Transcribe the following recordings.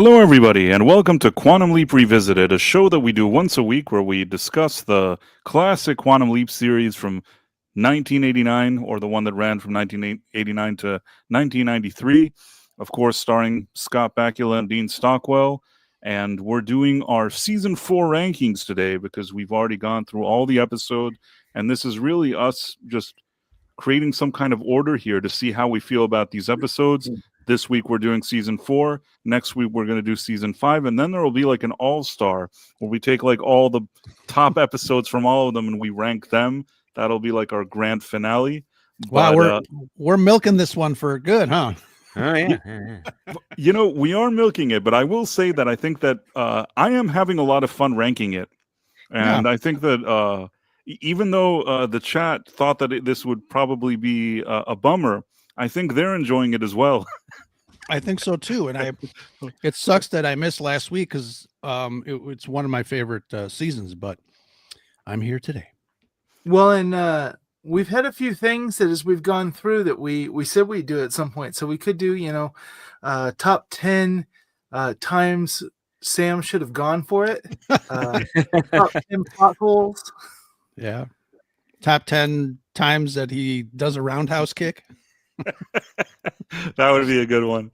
Hello, everybody, and welcome to Quantum Leap Revisited, a show that we do once a week where we discuss the classic Quantum Leap series from 1989, or the one that ran from 1989 to 1993, of course, starring Scott Bakula and Dean Stockwell. And we're doing our Season 4 rankings today because we've already gone through all the episodes, and this is really us just creating some kind of order here to see how we feel about these episodes. This week we're doing Season 4. Next week we're going to do Season 5. And then there will be like an all-star where we take like all the top episodes from all of them and we rank them. That'll be like our grand finale. Wow, but, we're milking this one for good, huh? Oh, yeah. You know, we are milking it, but I will say that I think that I am having a lot of fun ranking it. And I think that even though the chat thought that this would probably be a bummer, I think they're enjoying it as well. I think so too, and it sucks that I missed last week because it's one of my favorite seasons. But I'm here today. Well, and we've had a few things that as we've gone through that we said we'd do at some point. So we could do, top 10 times Sam should have gone for it. Top 10 potholes. Yeah. Top 10 times that he does a roundhouse kick. That would be a good one.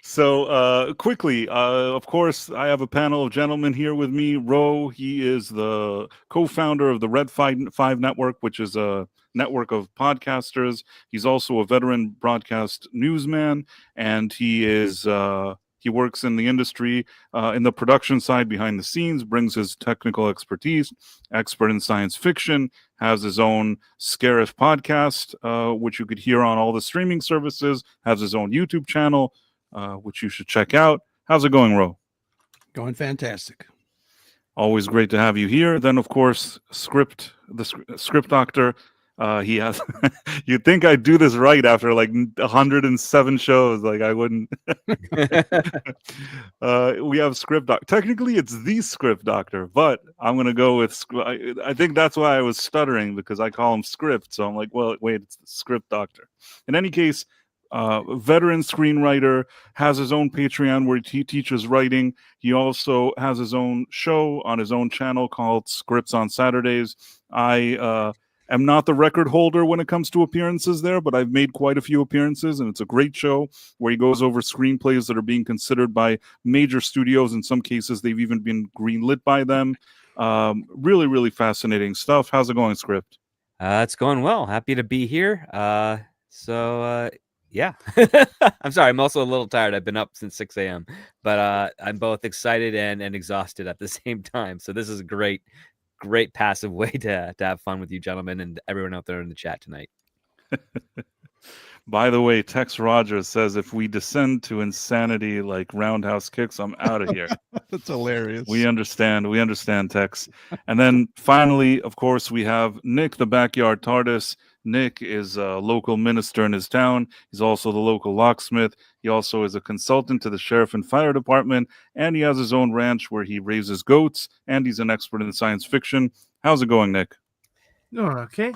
So quickly, of course, I have a panel of gentlemen here with me. Ro, he is the co-founder of the Red 5 Network, which is a network of podcasters. He's also a veteran broadcast newsman, and he works in the industry, in the production side behind the scenes, brings his technical expertise, expert in science fiction, has his own Sacrif Podcast, which you could hear on all the streaming services, has his own YouTube channel, which you should check out. How's it going, Ro? Going fantastic. Always great to have you here. Then, of course, the script doctor. He has. You'd think I'd do this right after like 107 shows. Like I wouldn't. We have script doc. Technically, it's the script doctor, but I'm gonna go with. I think that's why I was stuttering because I call him script. So I'm like, well, wait, it's the script doctor. In any case, veteran screenwriter, has his own Patreon where he teaches writing. He also has his own show on his own channel called Scripts on Saturdays. I'm not the record holder when it comes to appearances there, but I've made quite a few appearances, and it's a great show where he goes over screenplays that are being considered by major studios. In some cases, they've even been greenlit by them. Really, really fascinating stuff. How's it going, Script? It's going well. Happy to be here. Yeah. I'm sorry. I'm also a little tired. I've been up since 6 a.m., but I'm both excited and exhausted at the same time. So this is a great passive way to have fun with you gentlemen and everyone out there in the chat tonight. By the way, Tex Rogers says if we descend to insanity like roundhouse kicks, I'm out of here. That's hilarious. We understand, Tex. And then finally, of course, we have Nick, the backyard Tardis. Nick is a local minister in his town. He's also the local locksmith. He also is a consultant to the sheriff and fire department, and he has his own ranch where he raises goats, and he's an expert in science fiction. How's it going, Nick? Oh, okay.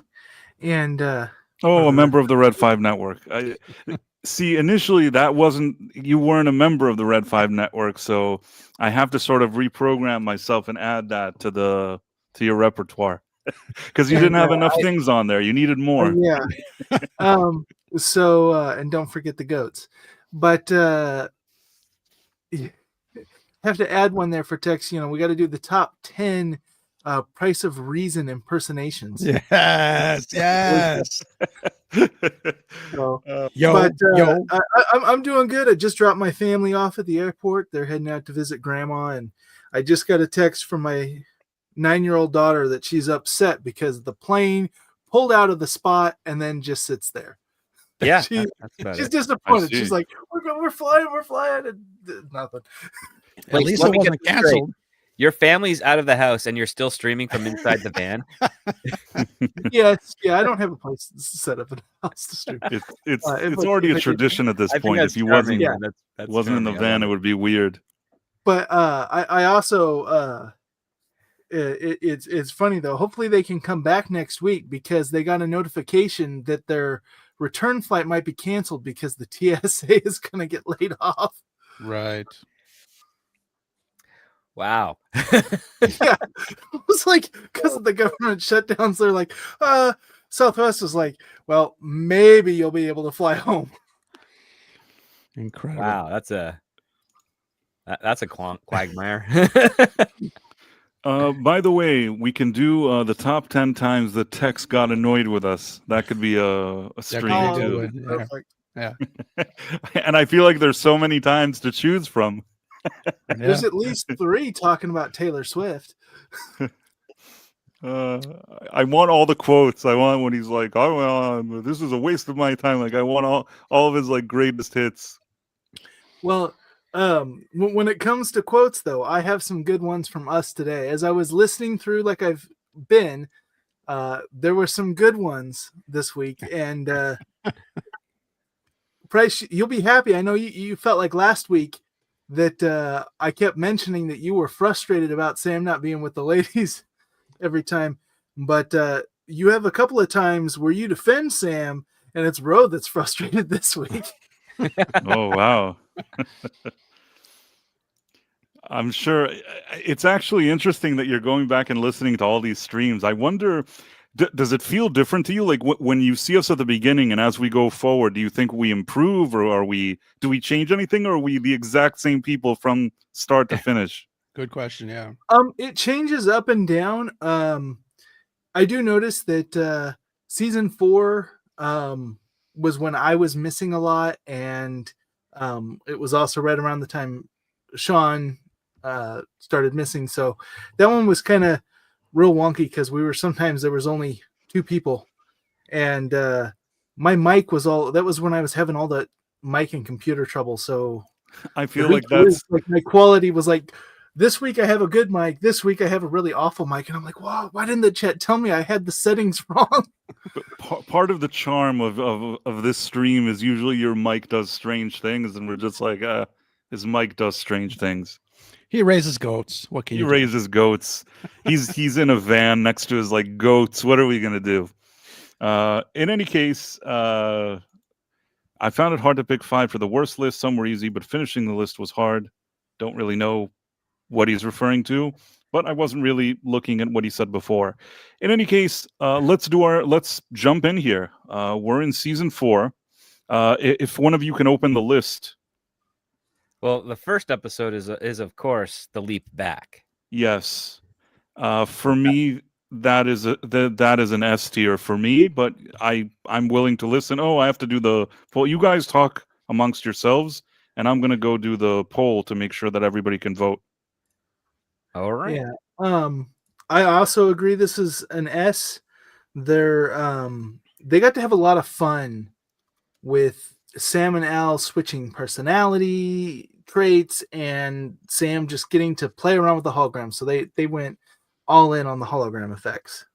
And a member of the Red 5 Network. See, initially you weren't a member of the Red 5 Network, so I have to sort of reprogram myself and add that to your repertoire. Because you didn't have enough things on there. You needed more. Yeah. And don't forget the goats. But you have to add one there for Tex. We got to do the top 10 Price of Reason impersonations. Yes. I'm doing good. I just dropped my family off at the airport. They're heading out to visit grandma, and I just got a text from my 9-year-old daughter that she's upset because the plane pulled out of the spot and then just sits there. Yeah, she's disappointed. She's like, we're flying, and nothing. At least it wasn't canceled. Your family's out of the house and you're still streaming from inside the van. Yeah. I don't have a place set up in the house to stream. It's already a tradition at this point. If you wasn't in the van, it would be weird. But I also it's funny though. Hopefully they can come back next week because they got a notification that their return flight might be canceled because the TSA is going to get laid off. Right. Wow. Yeah, it was like because of the government shutdowns. They're like, Southwest was like, well, maybe you'll be able to fly home. Incredible. Wow, that's a quagmire. By the way, we can do the top 10 times that Tex got annoyed with us. That could be a stream Oh, too. good. Yeah. Perfect. And I feel like there's so many times to choose from. There's at least 3 talking about Taylor Swift. I want all the quotes. I want when he's like, "Oh, this is a waste of my time." Like I want all of his like greatest hits. Well, when it comes to quotes, though, I have some good ones from us today. As I was listening through, like I've been, there were some good ones this week, and Price, you'll be happy. I know you felt like last week that I kept mentioning that you were frustrated about Sam not being with the ladies every time, but you have a couple of times where you defend Sam, and it's Ro that's frustrated this week. Oh wow. I'm sure it's actually interesting that you're going back and listening to all these streams. I wonder, does it feel different to you? Like when you see us at the beginning and as we go forward, do you think we improve or do we change anything, or are we the exact same people from start to finish? Good question. Yeah. It changes up and down. I do notice that season 4 was when I was missing a lot, and it was also right around the time Sean started missing. So that one was kind of real wonky because there was only 2 people, and my mic was that was when I was having all the mic and computer trouble. So I feel like that's like my quality was like, this week I have a good mic, this week I have a really awful mic, and I'm like, wow, why didn't the chat tell me I had the settings wrong? part of the charm of this stream is usually your mic does strange things, and we're just like, his mic does strange things. He raises goats. What can He you do? raises goats. He's in a van next to his like goats. What are we gonna do? In any case, I found it hard to pick 5 for the worst list. Some were easy, but finishing the list was hard. Don't really know what he's referring to, but I wasn't really looking at what he said before. In any case, let's jump in here. We're in season 4. If one of you can open the list. Well, the first episode is of course the leap back. Yes. For me, that is an S tier for me, but I'm willing to listen. Oh, I have to do the poll. You guys talk amongst yourselves, and I'm gonna go do the poll to make sure that everybody can vote. All right. Yeah. I also agree this is an S. They got to have a lot of fun with Sam and Al switching personality traits and Sam just getting to play around with the hologram. So they went all in on the hologram effects.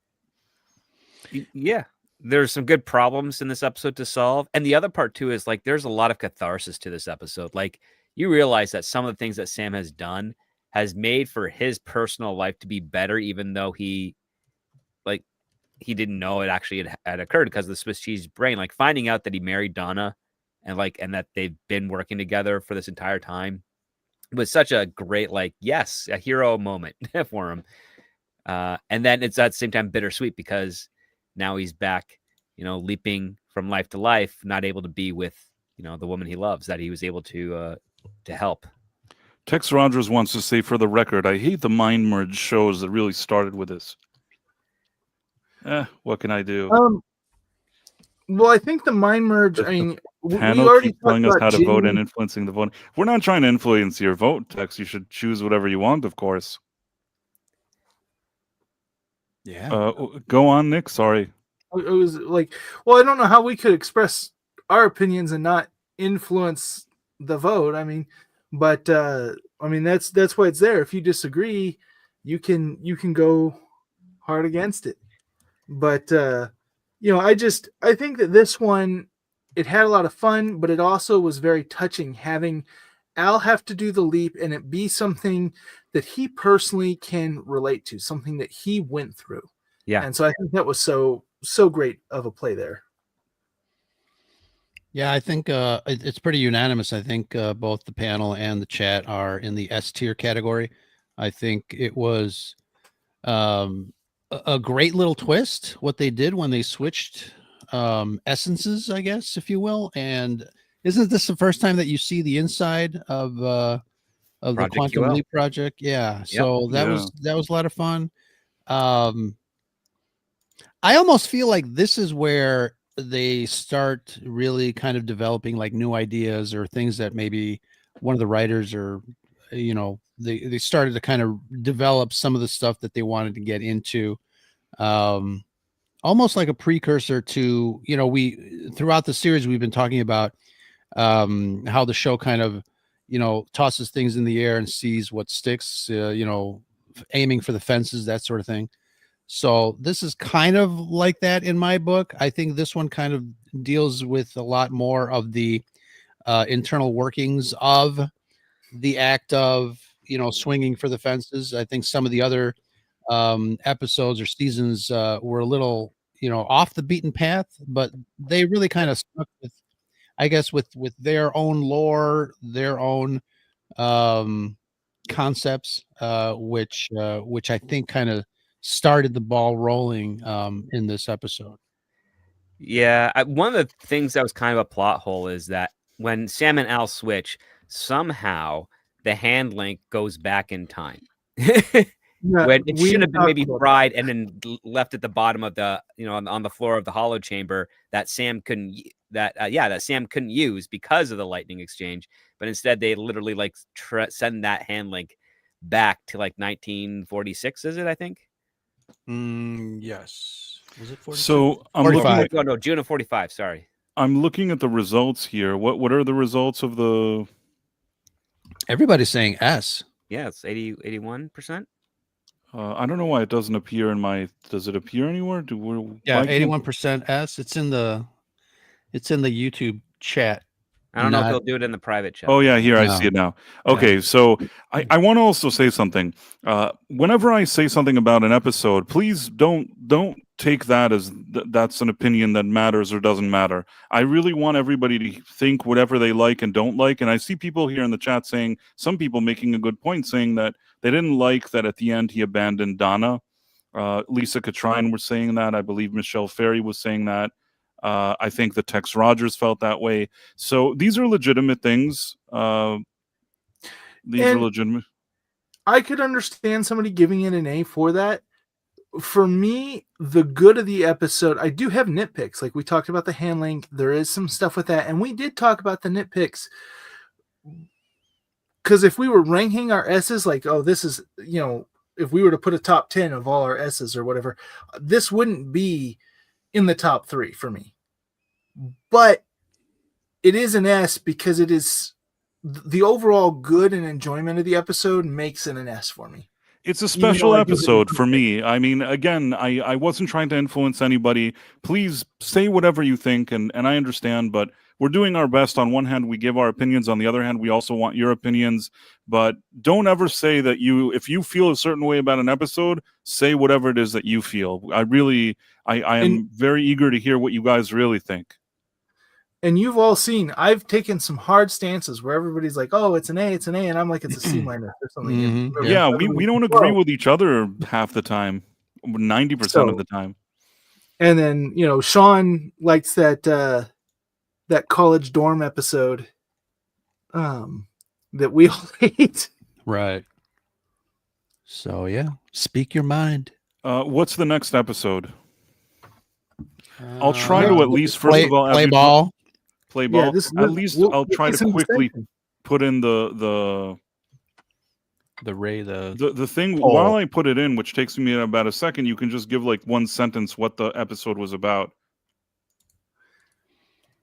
Yeah. There's some good problems in this episode to solve. And the other part too is like there's a lot of catharsis to this episode. Like you realize that some of the things that Sam has done has made for his personal life to be better, even though he didn't know it actually had occurred because of the Swiss cheese brain. Like finding out that he married Donna and that they've been working together for this entire time was such a great, a hero moment for him. And then it's at the same time bittersweet because now he's back, leaping from life to life, not able to be with, the woman he loves that he was able to help. Tex Rogers wants to say, for the record, I hate the mind merge shows that really started with this. What can I do? Well, I think the mind merge. I mean, we Panel already keeps telling us talked how about to vote Jimmy. and influencing the vote. We're not trying to influence your vote, Tex. You should choose whatever you want, of course. Yeah. Go on, Nick. Sorry. It was like, well, I don't know how we could express our opinions and not influence the vote. I mean, but that's why it's there. If you disagree, you can go hard against it. But I think that this one, it had a lot of fun, but it also was very touching having Al have to do the leap and it be something that he personally can relate to, something that he went through. Yeah. And so I think that was so great of a play there. Yeah, I think it's pretty unanimous. I think both the panel and the chat are in the S tier category. I think it was a great little twist what they did when they switched essences, I guess, if you will. And isn't this the first time that you see the inside of the Project Quantum QL. Leap project? Yeah. So that was a lot of fun. I almost feel like this is where they start really kind of developing like new ideas or things that maybe one of the writers or they started to kind of develop some of the stuff that they wanted to get into, almost like a precursor to, we throughout the series we've been talking about how the show kind of tosses things in the air and sees what sticks, aiming for the fences, that sort of thing. So this is kind of like that in my book. I think this one kind of deals with a lot more of the internal workings of the act of, swinging for the fences. I think some of the other episodes or seasons were a little, off the beaten path, but they really kind of stuck with, I guess, with their own lore, their own concepts, which I think kind of started the ball rolling in this episode. Yeah, one of the things that was kind of a plot hole is that when Sam and Al switch, somehow the hand link goes back in time. When it should have been maybe fried and then left at the bottom of the, on the floor of the hollow chamber that Sam couldn't use because of the lightning exchange. But instead, they literally like send that hand link back to like 1946. Is it? I think. Yes. Was it 46? So I'm 45. Oh, no, June of 45. Sorry. I'm looking at the results here. What are the results of the? Everybody's saying S. Yeah, it's 81%. I don't know why it doesn't appear in my. Does it appear anywhere? 81% S. It's in the YouTube chat. I don't know if they'll do it in the private chat. Oh yeah, here I see it now. Okay, yeah. So I want to also say something. Whenever I say something about an episode, please don't take that as that's an opinion that matters or doesn't matter. I really want everybody to think whatever they like and don't like. And I see people here in the chat saying, some people making a good point, saying that they didn't like that at the end he abandoned Donna. Lisa Catrine was saying that. I believe Michelle Ferry was saying that. I think the Tex Rogers felt that way. So these are legitimate things. These are legitimate. I could understand somebody giving it an A for that. For me, the good of the episode, I do have nitpicks. Like we talked about the hand link. There is some stuff with that. And we did talk about the nitpicks. Because if we were ranking our S's, like, oh, this is, if we were to put a top 10 of all our S's or whatever, this wouldn't be in the top 3 for me. But it is an S because it is the overall good and enjoyment of the episode makes it an S for me. It's a special episode for me. I mean, again, I wasn't trying to influence anybody. Please say whatever you think, and I understand, but we're doing our best. On one hand, we give our opinions. On the other hand, we also want your opinions. But don't ever say that if you feel a certain way about an episode, say whatever it is that you feel. I am very eager to hear what you guys really think. And you've all seen, I've taken some hard stances where everybody's like, oh, it's an A, and I'm like, it's a C- or something. Mm-hmm. Yeah, we don't agree with each other half the time, 90% of the time. And then, Sean likes that college dorm episode that we all hate. Right. So, yeah, speak your mind. What's the next episode? I'll try to at least, first of all, play ball. Play ball. Yeah, at least I'll try to quickly put in the thing while I put it in, which takes me about a second. You can just give like one sentence what the episode was about.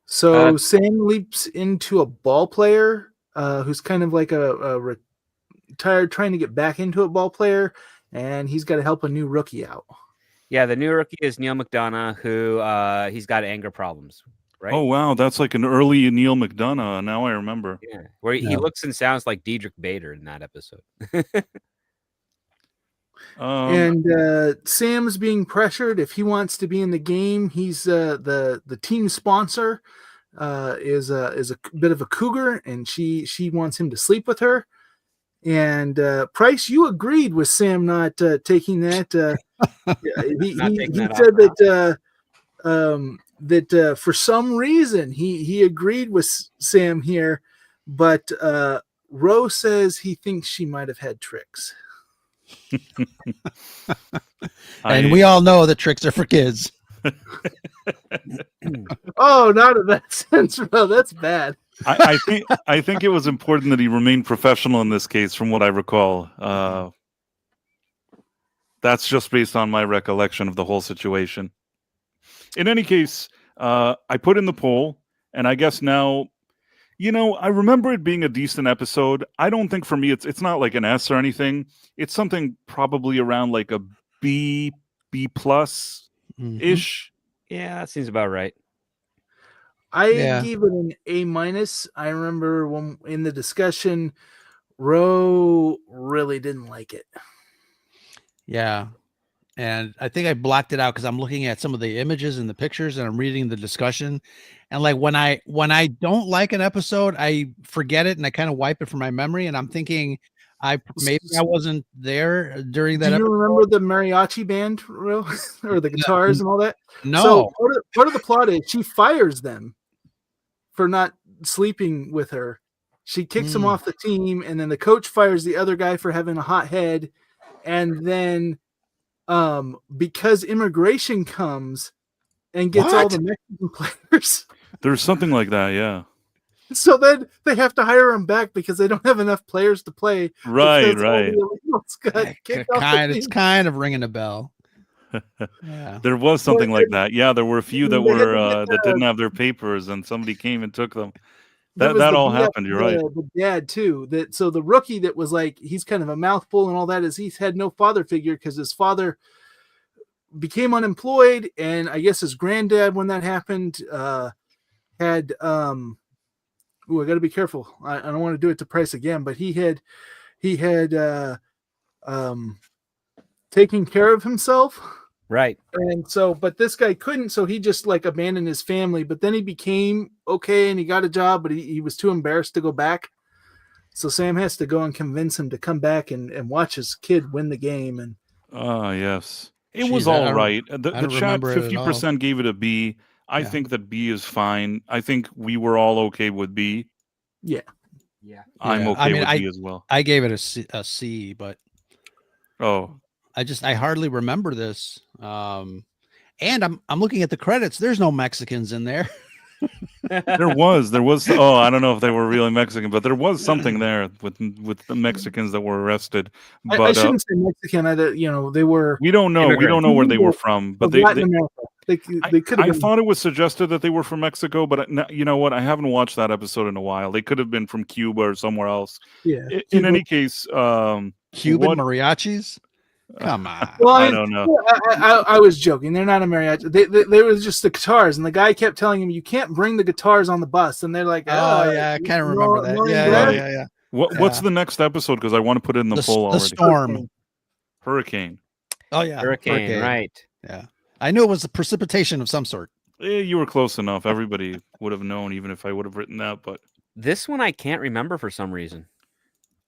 So Sam leaps into a ball player who's kind of like a retired, trying to get back into a ball player, and he's got to help a new rookie out. Yeah, the new rookie is Neil McDonough, who he's got anger problems. Right? Oh wow, that's like an early Neil McDonough. Now I remember. Yeah, where he looks and sounds like Diedrich Bader in that episode. And Sam's being pressured. If he wants to be in the game, he's the team sponsor is a bit of a cougar, and she wants him to sleep with her. And Price, you agreed with Sam not taking that. He that said offer that for some reason he agreed with Sam here, but Ro says he thinks she might have had tricks. And we all know that tricks are for kids. Oh, not in that sense, bro. That's bad. I think it was important that he remained professional in this case, from what I recall. That's just based on my recollection of the whole situation. In any case, I put in the poll, and I guess now, I remember it being a decent episode. I don't think for me it's not like an S or anything. It's something probably around like a B plus ish. Yeah, that seems about right. I Yeah. gave it an A-. I remember when in the discussion, Ro really didn't like it. Yeah. And I think I blocked it out because I'm looking at some of the images and the pictures and I'm reading the discussion. And like when I don't like an episode, I forget it and I kind of wipe it from my memory. And I'm thinking maybe I wasn't there during that Do you episode. remember the mariachi band, Ro? Or the guitars and all that? No. So part of the plot is she fires them for not sleeping with her. She kicks them off the team, and then the coach fires the other guy for having a hot head. And then because immigration comes and gets all the Mexican players. There's something like that, yeah. So then they have to hire him back because they don't have enough players to play. Right. It's kind of ringing a bell. Yeah. There was something like that. Yeah, there were a few that were that didn't have their papers, and somebody came and took them. That all happened. You're right. The dad too. So the rookie that was like he's kind of a mouthful and all that is he's had no father figure because his father became unemployed, and I guess his granddad when that happened had I got to be careful. I don't want to do it to Price again, but he had taken care of himself. Right. And so, but this guy couldn't, so he just like abandoned his family, but then he became okay and he got a job, but he was too embarrassed to go back. So Sam has to go and convince him to come back and watch his kid win the game. And yes. It was all right. The chat 50% gave it a B. I think that B is fine. I think we were all okay with B. Yeah. I'm okay with B as well. I gave it a C, but I hardly remember this. And I'm looking at the credits. There's no Mexicans in there. There was. I don't know if they were really Mexican, but there was something there with the Mexicans that were arrested. But I shouldn't say Mexican. They were. We don't know. We don't know where they were from, but Latin America. They could have. I thought it was suggested that they were from Mexico, but you know what? I haven't watched that episode in a while. They could have been from Cuba or somewhere else. Yeah. In any case, Cuban mariachis. Come on. Well, I don't know. I was joking. They're not a mariachi. They were just the guitars, and the guy kept telling him, "You can't bring the guitars on the bus." And they're like, "Oh yeah, I kind of remember that." Yeah. What's the next episode? Because I want to put it in the poll already. The storm. Hurricane. Oh yeah, hurricane. Right. Yeah, I knew it was a precipitation of some sort. You were close enough. Everybody would have known, even if I would have written that. But this one I can't remember for some reason.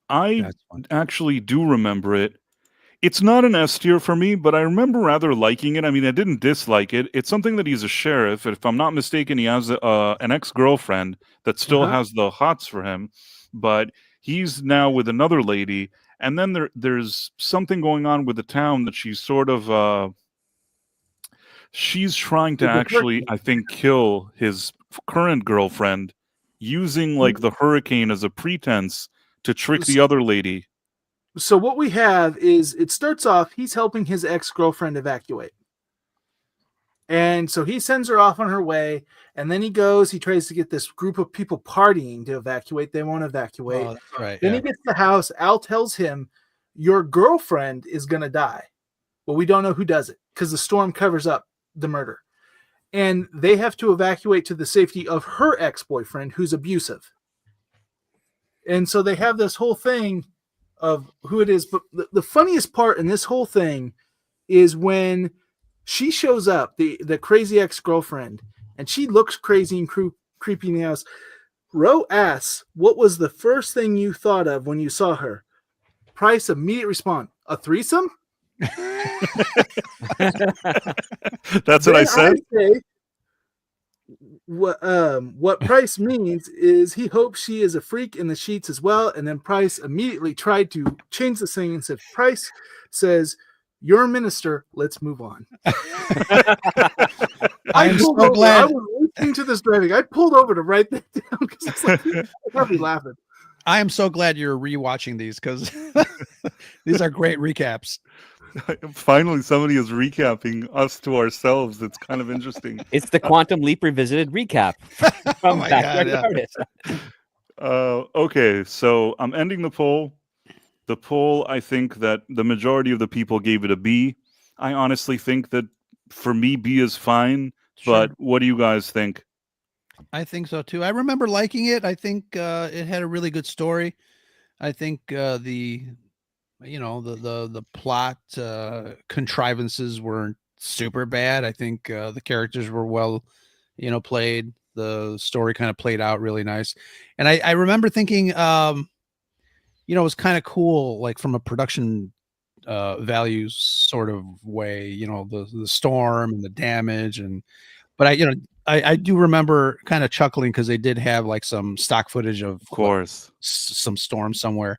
I actually do remember it. It's not an S tier for me, but I remember rather liking it. I mean, I didn't dislike it. It's something that he's a sheriff. If I'm not mistaken, he has an ex-girlfriend that still has the hots for him, but he's now with another lady. And then there's something going on with the town that she's sort of she's trying to actually, I think, kill his current girlfriend using like the hurricane as a pretense to trick the other lady. So what we have is it starts off, he's helping his ex-girlfriend evacuate. And so he sends her off on her way, and then he tries to get this group of people partying to evacuate. They won't evacuate. Oh, that's right. Then he gets to the house. Al tells him, your girlfriend is going to die. Well, we don't know who does it because the storm covers up the murder. And they have to evacuate to the safety of her ex-boyfriend who's abusive. And so they have this whole thing of who it is, but the funniest part in this whole thing is when she shows up, the crazy ex-girlfriend, and she looks crazy and creepy in the house. Ro asks, what was the first thing you thought of when you saw her? Price immediately respond, a threesome? That's what I said. Say, what Price means is he hopes she is a freak in the sheets as well. And then Price immediately tried to change the thing and said, Price says, "You're a minister. Let's move on." I'm so glad. I was listening to this driving. I pulled over to write that down because it's like, I'd probably laughing. I am so glad you're rewatching these because these are great recaps. Finally, somebody is recapping us to ourselves. It's kind of interesting. It's the Quantum Leap Revisited recap from my Backyard God, Tardis. Okay, so I'm ending the poll. The poll, I think that the majority of the people gave it a B. I honestly think that for me, B is fine. But what do you guys think? I think so too. I remember liking it. I think it had a really good story. I think the plot contrivances weren't super bad. I think the characters were well, played. The story kind of played out really nice. And I remember thinking, it was kind of cool, like from a production values sort of way, the storm and the damage. But I do remember kind of chuckling because they did have like some stock footage of course, some storm somewhere.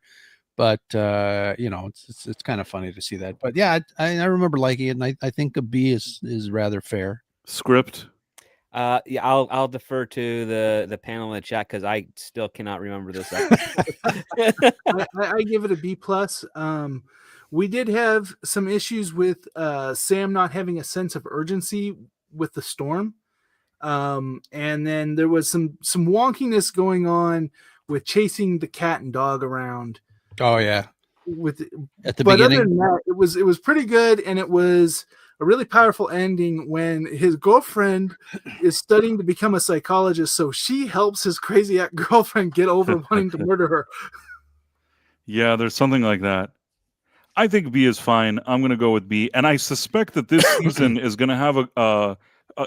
But it's kind of funny to see that. But yeah, I remember liking it, and I think a B is rather fair. Script. Yeah, I'll defer to the panel in the chat because I still cannot remember this. I give it a B plus. We did have some issues with Sam not having a sense of urgency with the storm, and then there was some wonkiness going on with chasing the cat and dog around. Oh yeah, at the beginning. Other than that, it was pretty good, and it was a really powerful ending when his girlfriend is studying to become a psychologist, so she helps his crazy girlfriend get over wanting to murder her. Yeah, there's something like that. I think B is fine. I'm going to go with B, and I suspect that this season is going to have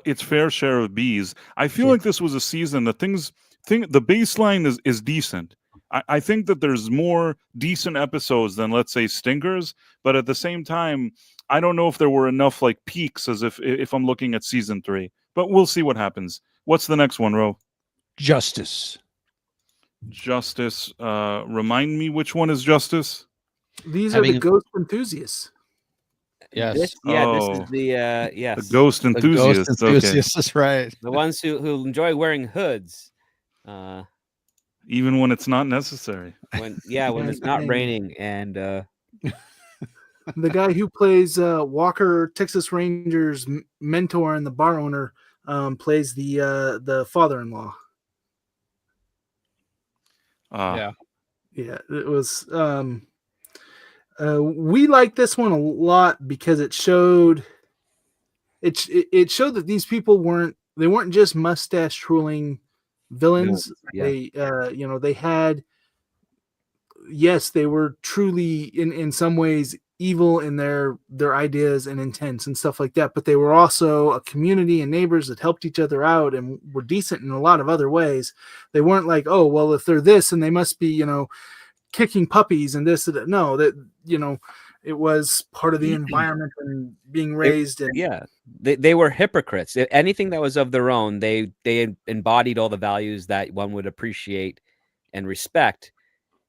its fair share of Bs. I feel like this was a season that the baseline is decent. I think that there's more decent episodes than, let's say, stinkers, but at the same time, I don't know if there were enough like peaks as if I'm looking at season 3. But we'll see what happens. What's the next one, Ro? Justice. Remind me which one is Justice? These are the ghost enthusiasts. Yes. This is the yes. The ghost enthusiasts. The ghost enthusiasts, that's right. The ones who enjoy wearing hoods. Even when it's not necessary. When it's not raining and the guy who plays Walker Texas Rangers mentor and the bar owner plays the father-in-law. Yeah, it was. We like this one a lot because it showed that these people weren't just mustache twirling villains. Yeah. They had, yes, they were truly in some ways evil in their ideas and intents and stuff like that, but they were also a community and neighbors that helped each other out and were decent in a lot of other ways. They weren't like, oh, well, if they're this and they must be, kicking puppies and this and that. No, that, it was part of the environment and being raised. They were hypocrites. Anything that was of their own, they embodied all the values that one would appreciate and respect.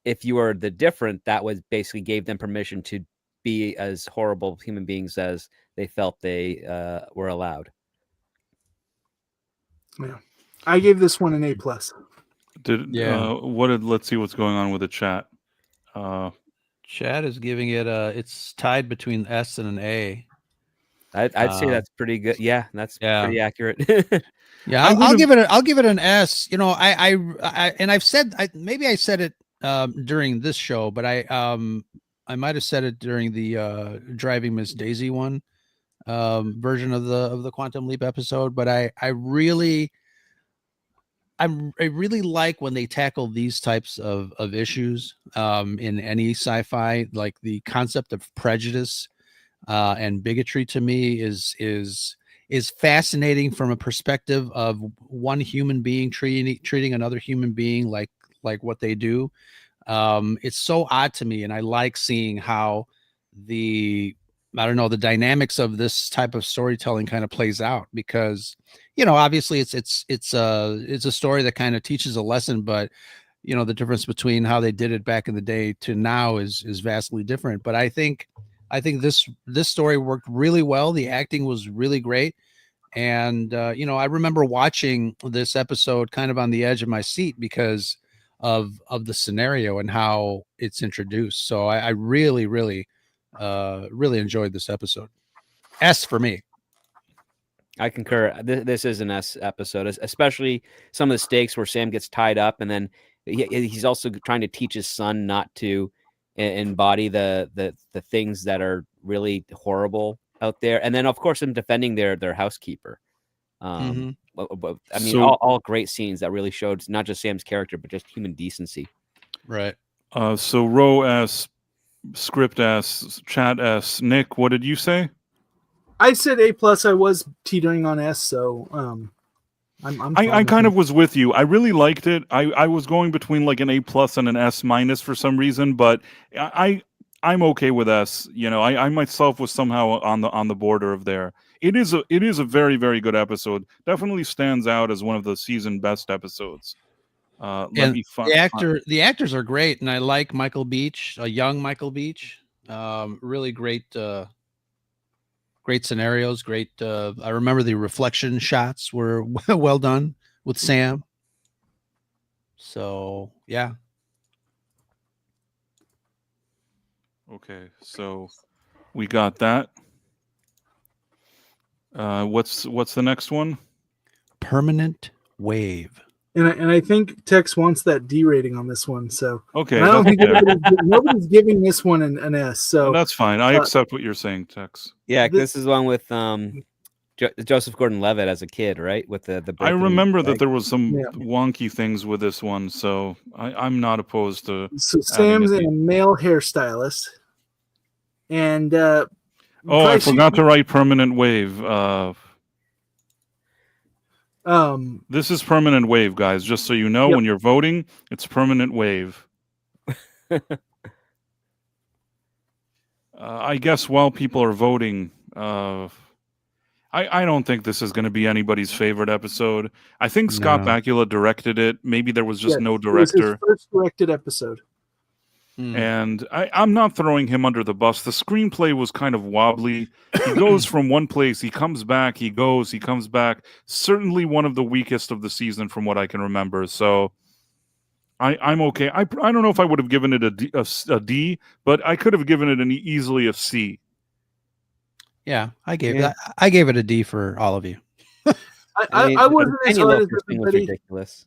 If you were the different, that was basically gave them permission to be as horrible human beings as they felt they were allowed. Yeah, I gave this one an A+. Let's see what's going on with the chat. Chad is giving it it's tied between S and an A. I'd say that's pretty good. Yeah, that's pretty accurate. Yeah, I'll give it an S. I've said maybe I said it during this show, but I might have said it during the Driving Miss Daisy one version of the Quantum Leap episode. But I really like when they tackle these types of issues in any sci-fi. Like the concept of prejudice and bigotry to me is fascinating from a perspective of one human being treating another human being like what they do. It's so odd to me, and I like seeing how the dynamics of this type of storytelling kind of plays out, because obviously it's a story that kind of teaches a lesson, but the difference between how they did it back in the day to now is vastly different. But I think this story worked really well. The acting was really great. And I remember watching this episode kind of on the edge of my seat because of the scenario and how it's introduced. So I really, really, really enjoyed this episode. S for me. I concur. This is an S episode, especially some of the stakes where Sam gets tied up, and then he's also trying to teach his son not to embody the things that are really horrible out there, and then of course him defending their housekeeper. I mean, all great scenes that really showed not just Sam's character but just human decency. Right. So row S, script S, chat S. Nick, what did you say? I said A+. I was teetering on S, so I kind of was with you. I really liked it. I was going between like an A+ and an S- for some reason, but I'm okay with S. I myself was somehow on the border of there. It is a very, very good episode. Definitely stands out as one of the season best episodes. The actors are great, and I like Michael Beach, a young Michael Beach. Really great. Great scenarios. Great. I remember the reflection shots were well done with Sam. So yeah. Okay, so we got that. What's the next one? Permanent Wave. And I think Tex wants that D rating on this one. So okay, I don't think nobody's giving this one an S. So that's fine. I accept what you're saying, Tex. Yeah, this is one with Joseph Gordon-Levitt as a kid, right? With the I remember that there was some wonky things with this one, so I'm not opposed to. So Sam's a male hairstylist, and I forgot to write Permanent Wave. This is Permanent Wave, guys. Just so you know, when you're voting, it's Permanent Wave. I guess while people are voting, I don't think this is going to be anybody's favorite episode. I think Scott Bakula directed it. Maybe there was just no director. It was his first directed episode. And I'm not throwing him under the bus. The screenplay was kind of wobbly. He goes from one place, he comes back, he comes back. Certainly one of the weakest of the season from what I can remember. So I'm okay. I don't know if I would have given it a D, but I could have given it easily a C. Yeah, I gave it a D for all of you. I wasn't as hard as everybody. Ridiculous.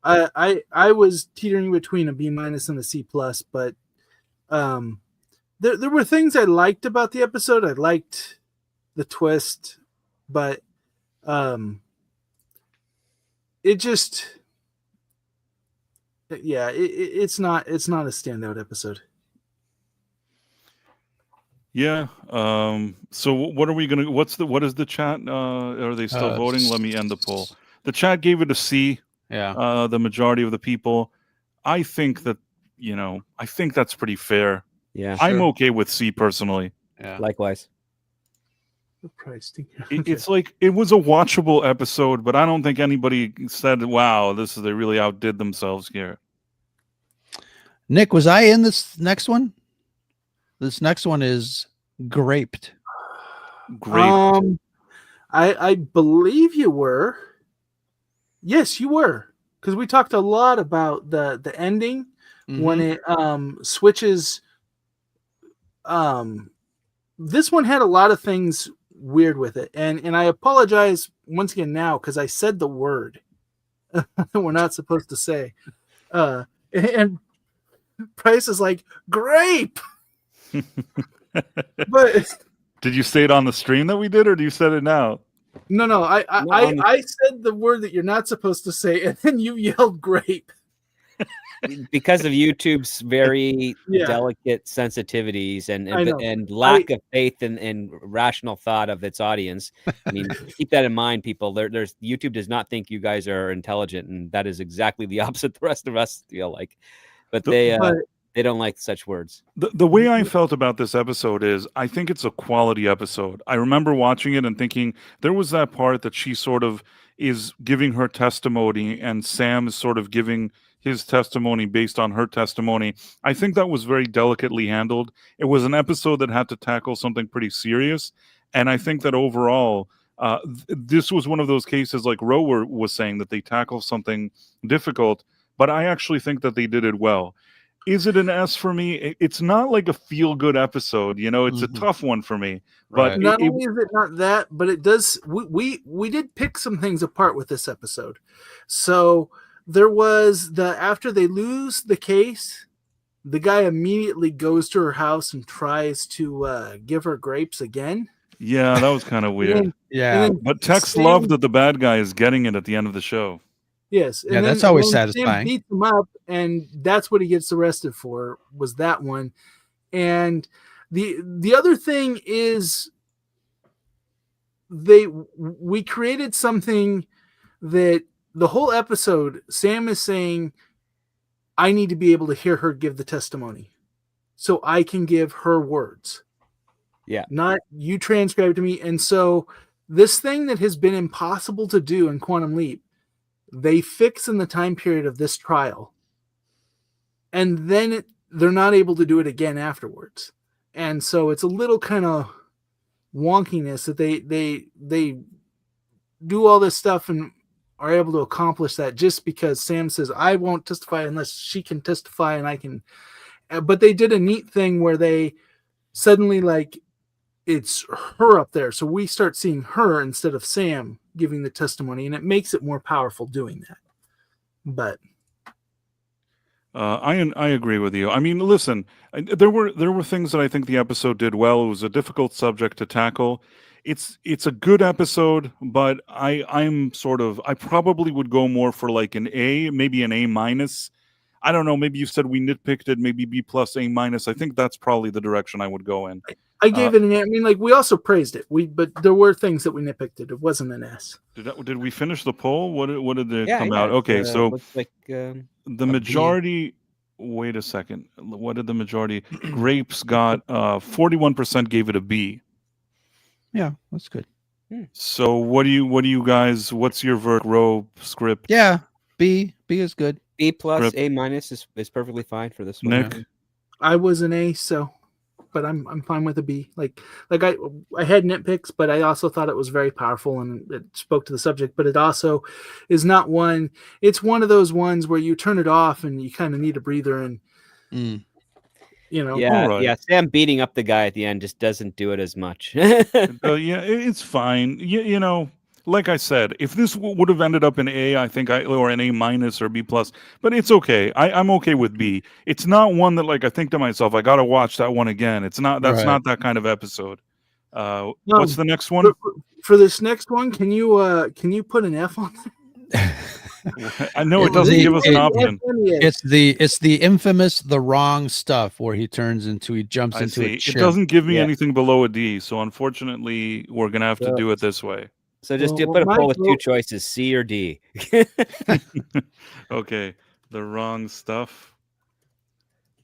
I was teetering between a B- and a C+, but there were things I liked about the episode. I liked the twist, but it just it's not a standout episode. Yeah. So what are we gonna? What is the chat? Are they still voting? Let me end the poll. The chat gave it a C. Yeah. The majority of the people. I think that I think that's pretty fair. Yeah. I'm okay with C personally. Yeah. Likewise. The price. It's like it was a watchable episode, but I don't think anybody said, "Wow, they really outdid themselves here." Nick, was I in this next one? This next one is Graped. I believe you were. Yes, you were, because we talked a lot about the ending when it switches. This one had a lot of things weird with it, and I apologize once again now because I said the word we're not supposed to say, and Price is like grape. But did you say it on the stream that we did, or do you said it now? No. I said the word that you're not supposed to say, and then you yelled grape. Because of YouTube's very delicate sensitivities and lack of faith and rational thought of its audience. I mean, keep that in mind, people. There's YouTube does not think you guys are intelligent, and that is exactly the opposite the rest of us feel like. but The- they don't like such words. The way I felt about this episode is I think it's a quality episode. I remember watching it and thinking there was that part that she sort of is giving her testimony and Sam is sort of giving his testimony based on her testimony. I think that was very delicately handled. It was an episode that had to tackle something pretty serious. And I think that overall, this was one of those cases like Rower was saying that they tackle something difficult, but I actually think that they did it well. Is it an S for me? It's not like a feel-good episode, it's a tough one for me. But Right. Not only is it not that, but it does. We did pick some things apart with this episode. So there was after they lose the case, the guy immediately goes to her house and tries to give her grapes again. yeah, that was kind of weird. And Yeah. then But Tex Sam- loved that the bad guy is getting it at the end of the show. Yes, Yeah, that's always Sam satisfying. beats him up, and that's what he gets arrested for. Was that one? And the other thing is we created something that the whole episode Sam is saying, I need to be able to hear her give the testimony so I can give her words. Yeah. Not you transcribe to me. And so this thing that has been impossible to do in Quantum Leap, they fix in the time period of this trial. And then they're not able to do it again afterwards. And so it's a little kind of wonkiness that they do all this stuff and are able to accomplish that just because Sam says, I won't testify unless she can testify and I can. But they did a neat thing where they suddenly it's her up there. So we start seeing her instead of Sam giving the testimony, and it makes it more powerful doing that. But I agree with you. I mean, listen, there were things that I think the episode did well. It was a difficult subject to tackle. It's a good episode, but I'm sort of, I probably would go more for like an A, maybe an A minus. I don't know. Maybe you said we nitpicked it, maybe B plus, A minus. I think that's probably the direction I would go in. I gave it an A. I mean, we also praised it. But there were things that we nitpicked it. It wasn't an S. Did we finish the poll? What did it Yeah, come yeah, out? Okay, so looks like the B. majority. Wait a second. What did the majority? Grapes got 41% gave it a B. Yeah, that's good. So what do you guys? What's your row script? Yeah, B is good. B plus, Grip. A minus is perfectly fine for this one. Nick. I was an A, but I'm fine with a B. I had nitpicks, but I also thought it was very powerful and it spoke to the subject. But it also is not one. It's one of those ones where you turn it off and you kind of need a breather and Yeah, All right. yeah. Sam beating up the guy at the end just doesn't do it as much. Yeah, it's fine. You know, like I said, if this would have ended up in A, I think or an A minus or B plus, but it's okay. I'm okay with B. It's not one that I think to myself, I got to watch that one again. It's not. That's Right. not that kind of episode. What's the next one? For this next one, can you put an F on that? I know it doesn't give us an option. It's the infamous The Wrong Stuff where he jumps I into see. a It chip. doesn't give me Yeah. anything below a D, so unfortunately, we're gonna have to do it this way. So just Well, put a my poll with two vote- choices, C or D. Okay, the wrong stuff.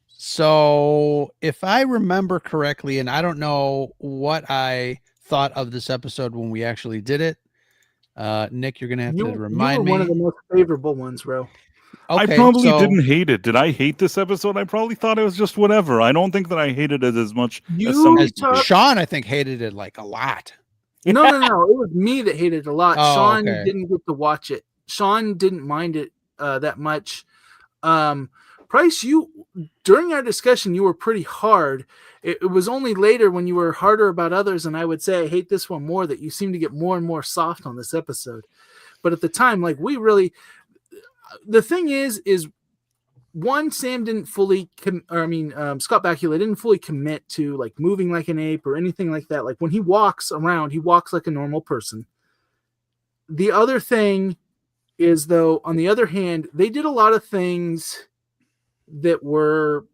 So, if I remember correctly, and I don't know what I thought of this episode when we actually did it, Nick, you're gonna have to remind you were me. one of the most favorable ones, Ro. I Okay, probably so- didn't hate it. Did I hate this episode? I probably thought it was just whatever. I don't think that I hated it as much as You some As people did. Sean, I think, hated it like a lot. No. It was me that hated it a lot. Oh, Sean okay. didn't get to watch it. Sean didn't mind it that much. Price, you during our discussion, you were pretty hard. It was only later when you were harder about others, and I would say I hate this one more, that you seem to get more and more soft on this episode. But at the time, we really, the thing is one, Sam didn't fully, Scott Bakula didn't fully commit to moving like an ape or anything like that. When he walks around, he walks like a normal person. The other thing is, though, on the other hand, they did a lot of things that were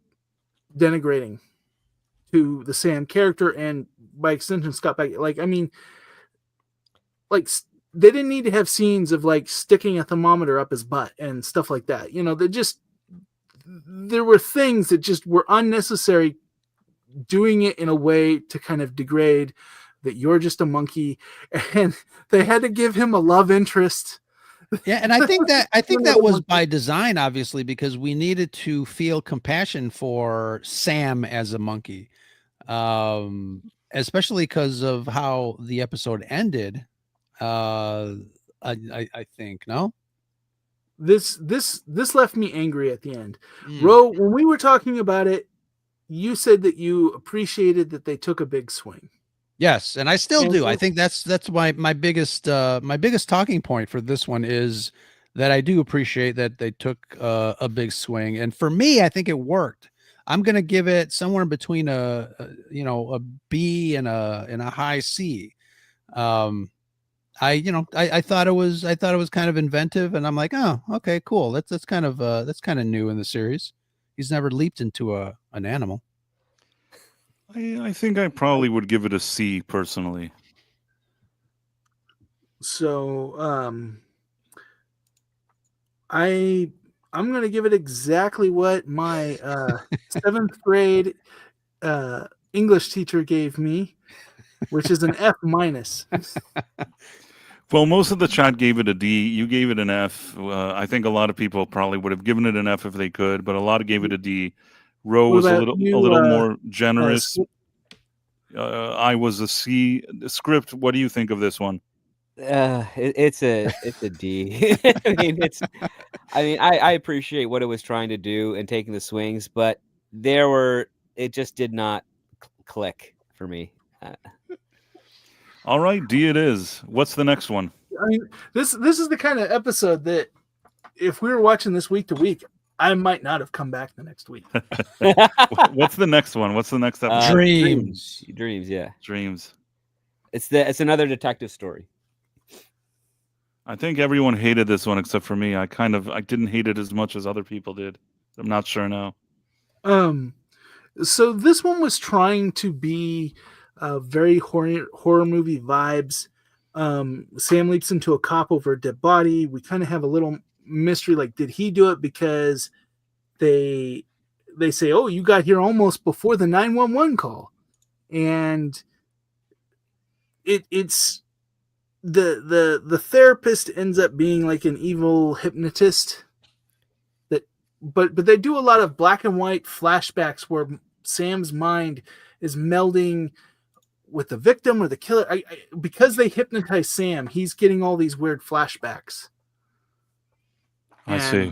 denigrating to the Sam character and by extension Scott Bakula. They didn't need to have scenes of sticking a thermometer up his butt and stuff like that. there were things that just were unnecessary, doing it in a way to kind of degrade that you're just a monkey, and they had to give him a love interest. Yeah, and I think that was by design, obviously, because we needed to feel compassion for Sam as a monkey, especially because of how the episode ended. I think no. This left me angry at the end. Mm. Ro, when we were talking about it, you said that you appreciated that they took a big swing. Yes, and I still And do. I think that's my biggest talking point for this one is that I do appreciate that they took a big swing, and for me, I think it worked. I'm gonna give it somewhere between a B and a high C. I thought it was kind of inventive, and I'm like, oh, okay, cool. That's kind of new in the series. He's never leaped into an animal. I think I probably would give it a C personally. So I'm going to give it exactly what my 7th grade English teacher gave me, which is an F minus. Well, most of the chat gave it a D. You gave it an F. I think a lot of people probably would have given it an F if they could, but a lot gave it a D. Ro was a little more generous. I was a C. The script. What do you think of this one? It's a D. I appreciate what it was trying to do and taking the swings, but it just did not click for me. All right, D it is. What's the next one? I mean, this is the kind of episode that if we were watching this week to week, I might not have come back the next week. What's the next one? What's the next episode? Dreams, yeah. Dreams. It's another detective story. I think everyone hated this one except for me. I didn't hate it as much as other people did. I'm not sure now. So this one was trying to be very horror movie vibes. Sam leaps into a cop over a dead body. We kind of have a little mystery, like, did he do it because they say, oh, you got here almost before the 911 call, and it's the therapist ends up being like an evil hypnotist but they do a lot of black and white flashbacks where Sam's mind is melding with the victim or the killer. Because they hypnotize Sam, he's getting all these weird flashbacks. I see.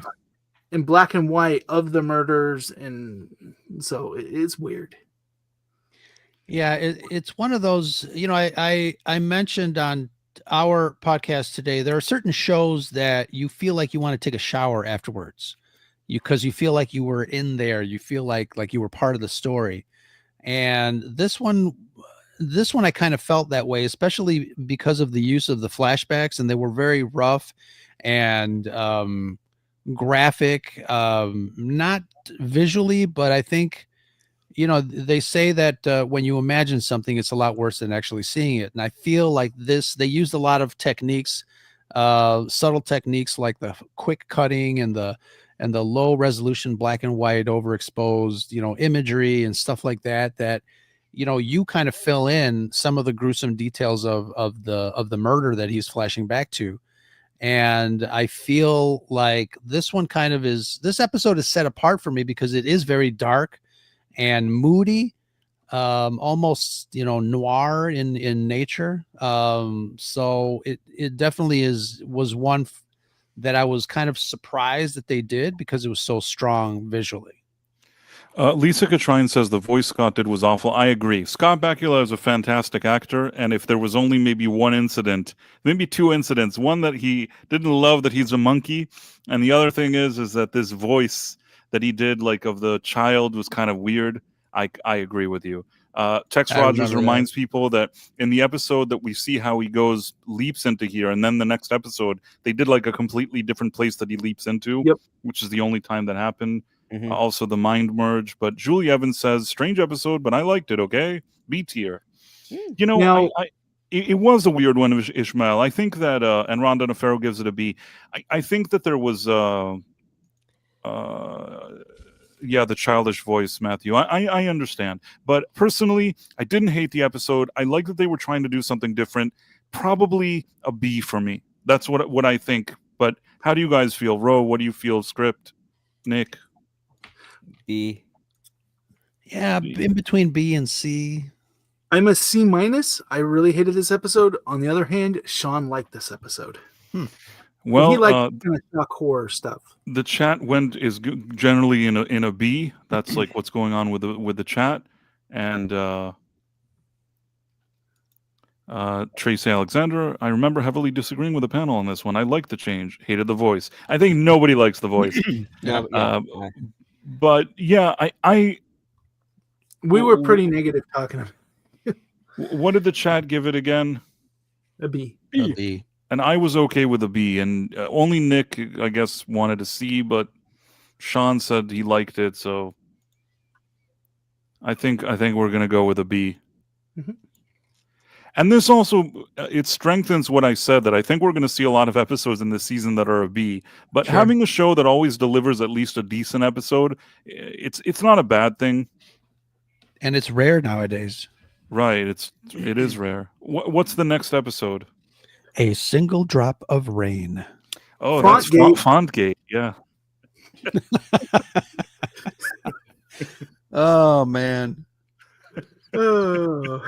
In black and white of the murders, and so it's weird. Yeah, it's one of those. I mentioned on our podcast today, there are certain shows that you feel like you want to take a shower afterwards, because you feel like you were in there, you feel like you were part of the story. And this one I kind of felt that way, especially because of the use of the flashbacks, and they were very rough and graphic, not visually, but I think, they say that when you imagine something, it's a lot worse than actually seeing it. And I feel like they used a lot of techniques, subtle techniques, like the quick cutting and the low resolution black and white overexposed, imagery and stuff like that, you kind of fill in some of the gruesome details of the murder that he's flashing back to. And I feel like this episode is set apart for me because it is very dark and moody, almost, noir in nature. So it definitely was one that I was kind of surprised that they did, because it was so strong visually. Lisa Katrine says the voice Scott did was awful. I agree. Scott Bakula is a fantastic actor, and if there was only maybe one incident, maybe two incidents, one that he didn't love that he's a monkey, and the other thing is that this voice that he did, like, of the child, was kind of weird. I agree with you. Tex Rogers reminds people that in the episode that we see how he leaps into here, and then the next episode they did like a completely different place that he leaps into, which is the only time that happened. Mm-hmm. Also the mind merge. But Julie Evans says, strange episode, but I liked it. Okay, B tier. It was a weird one, Ishmael. I think that and Rhonda Nefero gives it a B. I think that there was Yeah, the childish voice, Matthew. I understand. But personally, I didn't hate the episode. I like that they were trying to do something different. Probably a B for me. That's what I think. But how do you guys feel? Ro, what do you feel? Script? Nick? B. Yeah, B. in between B and C. I'm a C minus. I really hated this episode. On the other hand, Sean liked this episode. Well, he liked kind of shock horror stuff. the chat is generally in a B. That's like what's going on with the chat. And Tracy Alexander, I remember heavily disagreeing with the panel on this one. I liked the change, hated the voice. I think nobody likes the voice. No, But yeah, We were pretty negative talking about what did the chat give it again? a B. A B. And I was okay with a B, and only Nick, I guess, wanted a C, but Sean said he liked it, so I think we're gonna go with a B. Mhm. And this also it strengthens what I said, that I think we're gonna see a lot of episodes in this season that are a B. But Sure. having a show that always delivers at least a decent episode, it's not a bad thing. And it's rare nowadays. Right? It is rare. What's the next episode? A single drop of rain. Oh, Fontgate. that's Fontgate. Yeah. Oh man. Oh.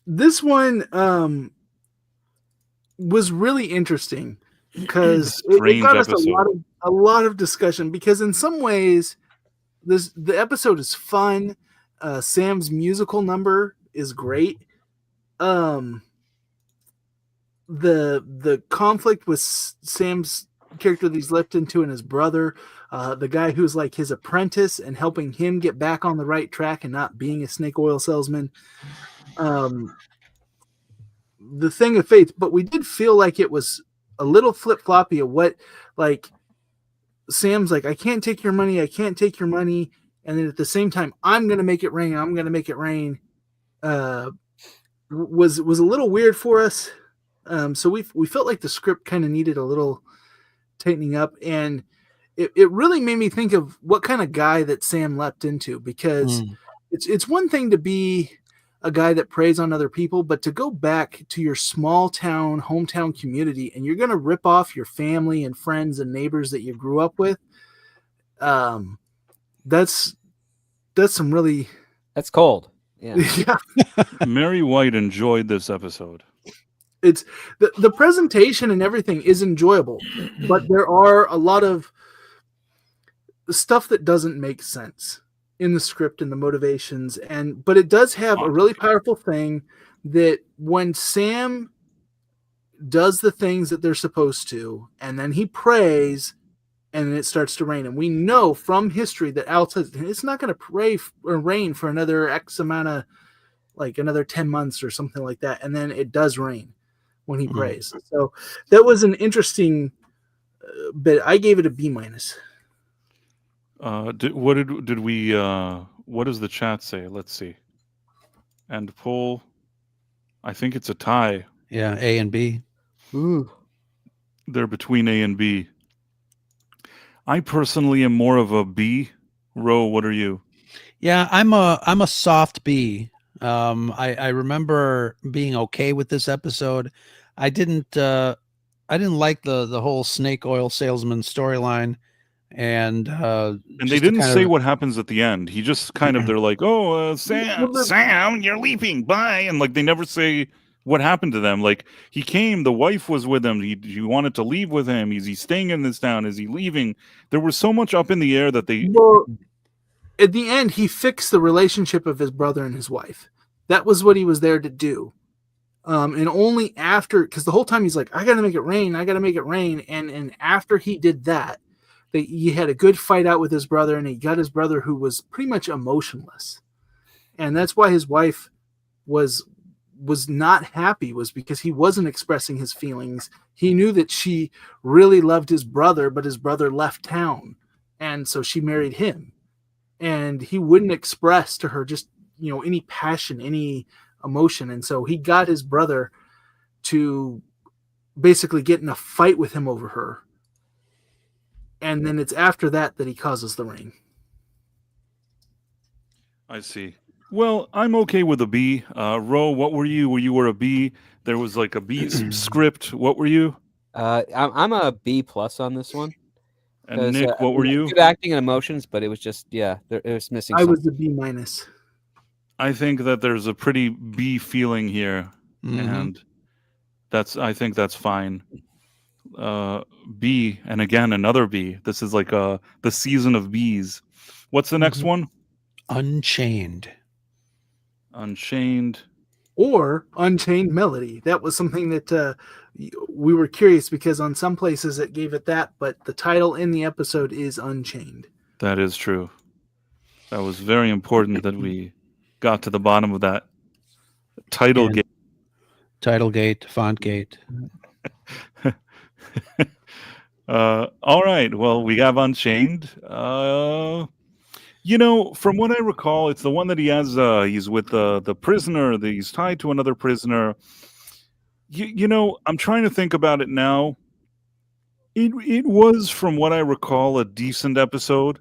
This one was really interesting because it Strange got us episode. a lot of discussion, because in some ways the episode is fun. Sam's musical number is great. The conflict with Sam's character that he's left into and his brother, the guy who's like his apprentice and helping him get back on the right track and not being a snake oil salesman. The thing of faith, but we did feel like it was a little flip-floppy of what, like, Sam's like, I can't take your money, and then at the same time, I'm gonna make it rain, was a little weird for us. So we felt like the script kind of needed a little tightening up, and it really made me think of what kind of guy that Sam leapt into, because it's one thing to be a guy that preys on other people, but to go back to your small town, hometown community, and you're going to rip off your family and friends and neighbors that you grew up with. That's some really, that's cold. Yeah. yeah. Mary White enjoyed this episode. It's the presentation and everything is enjoyable, but there are a lot of stuff that doesn't make sense in the script and the motivations, but it does have a really powerful thing that when Sam does the things that they're supposed to, and then he prays, and then it starts to rain, and we know from history that Al says it's not going to pray or rain for another X amount of, like, another 10 months or something like that, and then it does rain when he prays. So that was an interesting bit. I gave it a B minus. What does the chat say? Let's see. And poll, I think it's a tie. Yeah, A and B. Ooh. They're between A and B. I personally am more of a B. Ro, what are you? Yeah, I'm a soft B. I remember being okay with this episode. I didn't like the whole snake oil salesman storyline, and they didn't say what happens at the end. He just kind of, they're like, oh, Sam, you're leaving, bye, and like they never say what happened to them. Like, he came, the wife was with him, he wanted to leave with him. Is he staying in this town? Is he leaving? There was so much up in the air that they. Well, at the end, he fixed the relationship of his brother and his wife. That was what he was there to do. And only after, because the whole time he's like, I got to make it rain. And after he did that, he had a good fight out with his brother, and he got his brother, who was pretty much emotionless. And that's why his wife was not happy, was because he wasn't expressing his feelings. He knew that she really loved his brother, but his brother left town. And so she married him. And he wouldn't express to her just, any passion, any emotion. And so he got his brother to basically get in a fight with him over her. and then it's after that he causes the rain. I see. Well, I'm okay with a B. Ro, what were you? Were a B? There was like a B script. What were you? I'm a B+ on this one. And Nick, what were you? Good acting and emotions, but it was just it was missing. I was the B-. I think that there's a pretty B feeling here, and I think that's fine. B, and again another B. This is like the season of Bs. What's the next one? Unchained. Unchained. Or Unchained Melody. That was something that we were curious because on some places it gave it that, but the title in the episode is Unchained. That is true. That was very important that we got to the bottom of that title gate. Title gate, font gate. All right. Well, we have Unchained. From what I recall, it's the one that he has. He's with the prisoner. He's tied to another prisoner. I'm trying to think about it now. It was, from what I recall, a decent episode.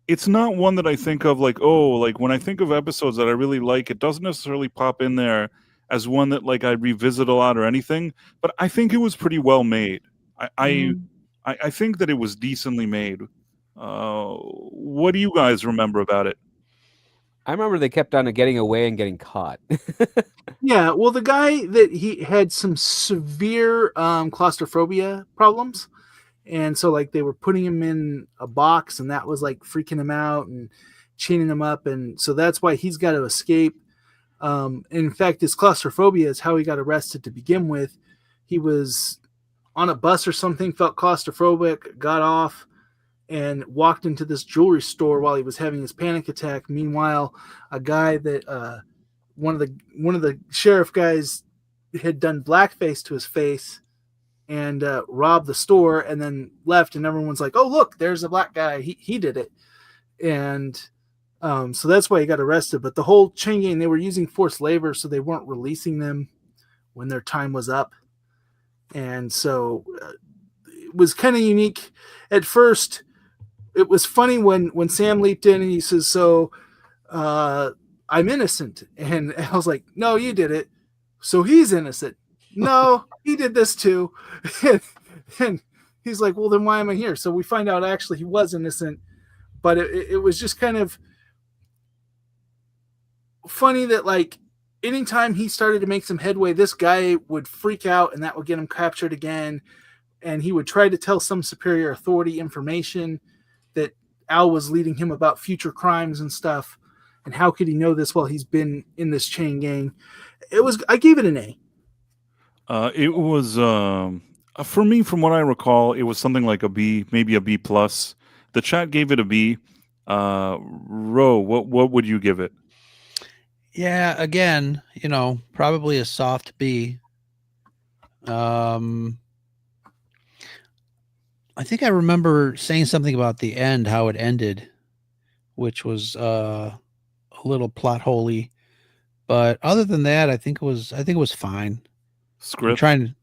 It's not one that I think of like when I think of episodes that I really like, it doesn't necessarily pop in there as one that like I revisit a lot or anything. But I think it was pretty well made. I think that it was decently made. What do you guys remember about it? I remember they kept on getting away and getting caught. Yeah, well, the guy that he had some severe claustrophobia problems, and so like they were putting him in a box, and that was like freaking him out and chaining him up, and so that's why he's got to escape. In fact, his claustrophobia is how he got arrested to begin with. He was on a bus or something, felt claustrophobic, got off, and walked into this jewelry store while he was having his panic attack. Meanwhile, a guy that one of the sheriff guys had done blackface to his face and robbed the store and then left, and everyone's like, "Oh, look, there's a black guy. He did it." And so that's why he got arrested. But the whole chain gang, they were using forced labor, so they weren't releasing them when their time was up. And so it was kind of unique. At first, it was funny when Sam leaped in and he says, "So I'm innocent." And I was like, "No, you did it. So he's innocent." "No, he did this too." And he's like, "Well, then why am I here?" So we find out actually he was innocent. But it was just kind of funny that like anytime he started to make some headway, this guy would freak out and that would get him captured again. And he would try to tell some superior authority information that Al was leading him about future crimes and stuff. And how could he know this while he's been in this chain gang? I gave it an A. It was for me, from what I recall, it was something like a B, maybe a B+. The chat gave it a B. Ro, what would you give it? Yeah, again, probably a soft B. I think I remember saying something about the end, how it ended, which was a little plot holey. But other than that, I think it was fine. Script. I'm trying to.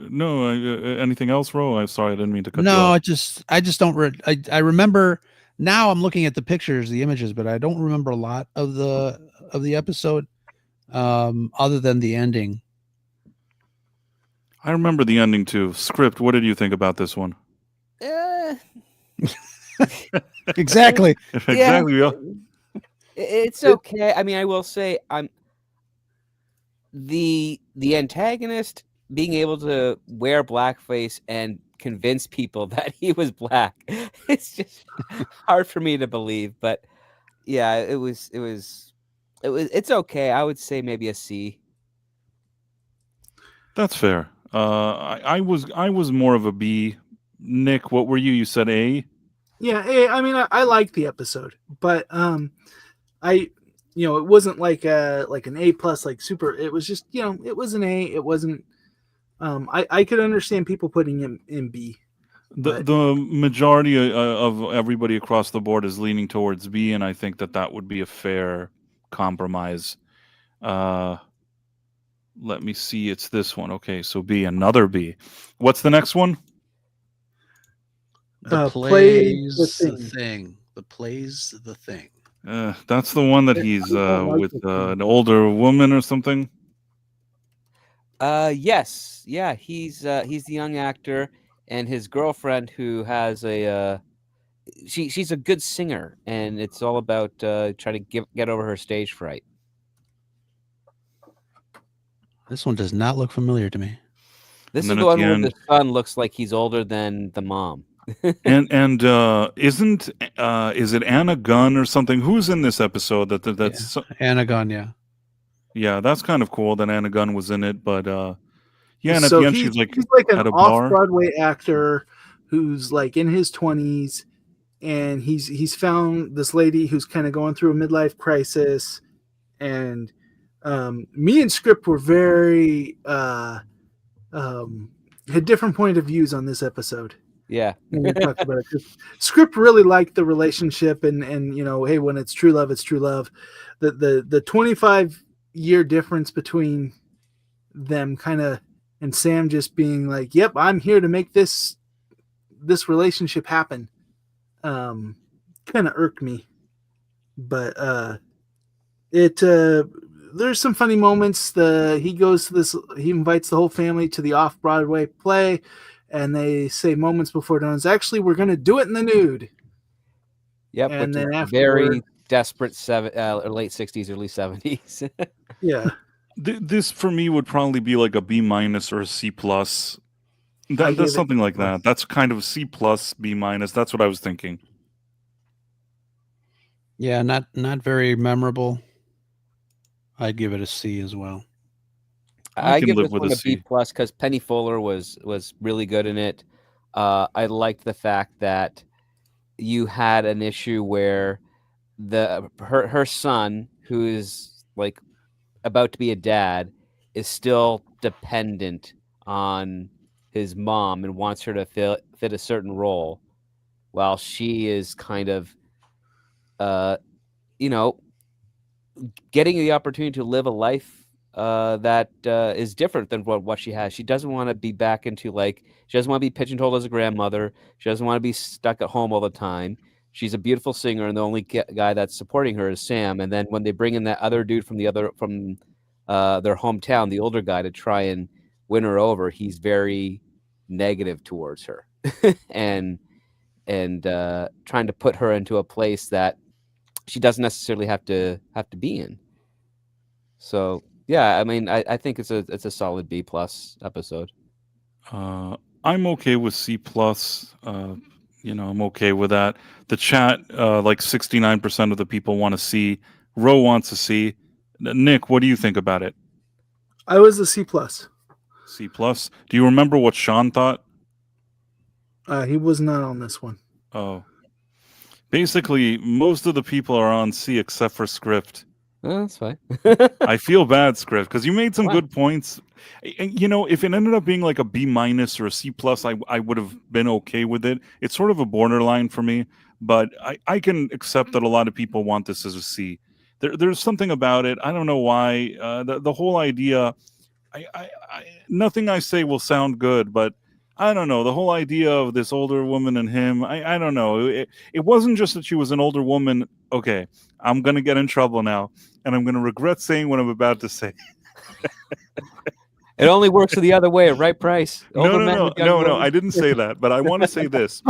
No, anything else, Ro? I'm sorry, I didn't mean to cut you No, off. I just don't. I remember now. I'm looking at the pictures, the images, but I don't remember a lot of the episode, other than the ending. I remember the ending too. Script. What did you think about this one? Exactly. Exactly. Yeah. It's okay. I mean, I will say, the antagonist being able to wear blackface and convince people that he was black. It's just hard for me to believe, but yeah, it's okay. I would say maybe a C. That's fair. I was more of a B. Nick, what were you? You said A? Yeah, A. I mean, I like the episode, but it wasn't like an A+, like super. It was just, it was an A. It wasn't. I could understand people putting him in B. The majority of everybody across the board is leaning towards B, and I think that would be a fair compromise. Let me see. It's this one. Okay, so B, another B. What's the next one? The Plays the plays the Thing. thing. The plays the thing. That's the one that I he's don't like with this one. an older woman or something. Yes, yeah, he's the young actor, and his girlfriend who has a she's a good singer, and it's all about trying to get over her stage fright. This one does not look familiar to me. This then is the at the one where the end- son looks like he's older than the mom. And isn't is it Anna Gunn or something? Who's in this episode? That's Anagon, yeah. yeah, that's kind of cool that Anna Gunn was in it. But yeah, and at So the end he's she's like an at a bar. off-Broadway actor who's like in his 20s, and he's found this lady who's kind of going through a midlife crisis. And me and Script were very had different point of views on this episode. Yeah. When we talked about it, 'cause Script really liked the relationship, and hey, when it's true love, it's true love. The 25-year difference between them, kind of, and Sam just being like, "Yep, I'm here to make this relationship happen," kind of irked me. But there's some funny moments. He invites the whole family to the off-Broadway play, and they say moments before dawn, actually, we're going to do it in the nude. Yep, And which then is afterward, very desperate late 60s, early 70s. yeah, This for me would probably be like a B- or a C+. I That's gave it something like C+. that. That's kind of C+, B-. That's what I was thinking. Yeah, not very memorable. I'd give it a C as well. I I can give live this with one a a B C. plus because Penny Fuller was really good in it. I liked the fact that you had an issue where her son, who is like about to be a dad, is still dependent on his mom and wants her to fit a certain role, while she is kind of, getting the opportunity to live a life that is different than what she has. She doesn't want to be back into she doesn't want to be pigeonholed as a grandmother. She doesn't want to be stuck at home all the time. She's a beautiful singer, and the only guy that's supporting her is Sam. And then when they bring in that other dude from their hometown, the older guy, to try and win her over, he's very negative towards her, and trying to put her into a place that she doesn't necessarily have to be in. So yeah, I mean, I think it's a solid B+ episode. I'm okay with C+. I'm okay with that. The chat, like 69% of the people want to see. Ro wants to see. Nick, what do you think about it? I was a C+. C+. Do you remember what Sean thought? He was not on this one. Oh. Basically, most of the people are on C except for Script. Oh, that's fine. I feel bad, Script, because you made some Why? good points. If it ended up being like a B- or a C+, I would have been okay with it. It's sort of a borderline for me, but I can accept that a lot of people want this as a C. There's something about it. I don't know why. The whole idea, nothing I say will sound good, but I don't know. The whole idea of this older woman and him, I don't know. It wasn't just that she was an older woman. Okay, I'm going to get in trouble now, and I'm going to regret saying what I'm about to say. It only works the other way at right price. Older men with young No. women. I didn't say that, but I want to say this.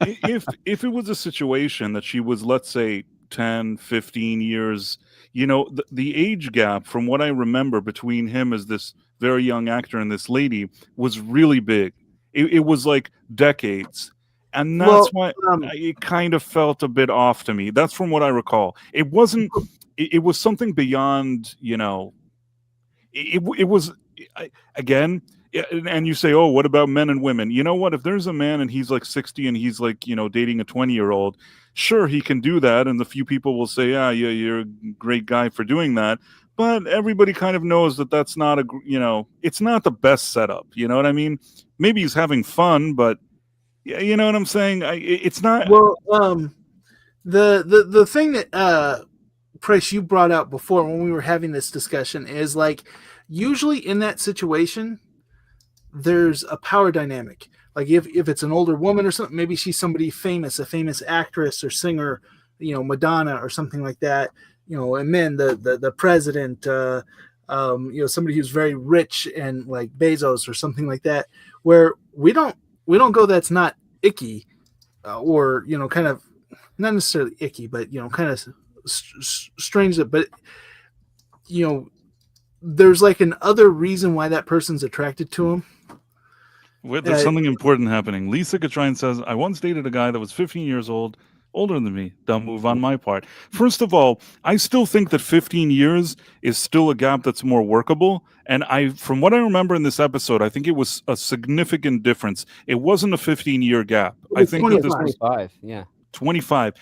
If it was a situation that she was, let's say, 10, 15 years, the age gap, from what I remember, between him as this very young actor and this lady was really big. It was like decades. And that's why it kind of felt a bit off to me. That's from what I recall. It wasn't, it was something beyond, it was, again, and you say, oh, what about men and women? You know what? If there's a man and he's like 60 and he's like, dating a 20-year-old, sure, he can do that. And the few people will say, yeah, you're a great guy for doing that. But everybody kind of knows that that's not it's not the best setup. You know what I mean? Maybe he's having fun, but you know what I'm saying? It's not. Well, the thing that Price, you brought out before when we were having this discussion is, like, usually in that situation, there's a power dynamic. Like if it's an older woman or something, maybe she's somebody famous, a famous actress or singer, Madonna or something like that. And then the president, somebody who's very rich and like Bezos or something like that, where we don't go, that's not icky, or kind of not necessarily icky, but kind of strange. But there's like an other reason why that person's attracted to him. There's something important happening. Lisa Catrine says, I once dated a guy that was 15 years old, older than me. Dumb move on my part. First of all, I still think that 15 years is still a gap that's more workable. And from what I remember in this episode, I think it was a significant difference. It wasn't a 15-year gap. I think that this was 25, yeah. 25,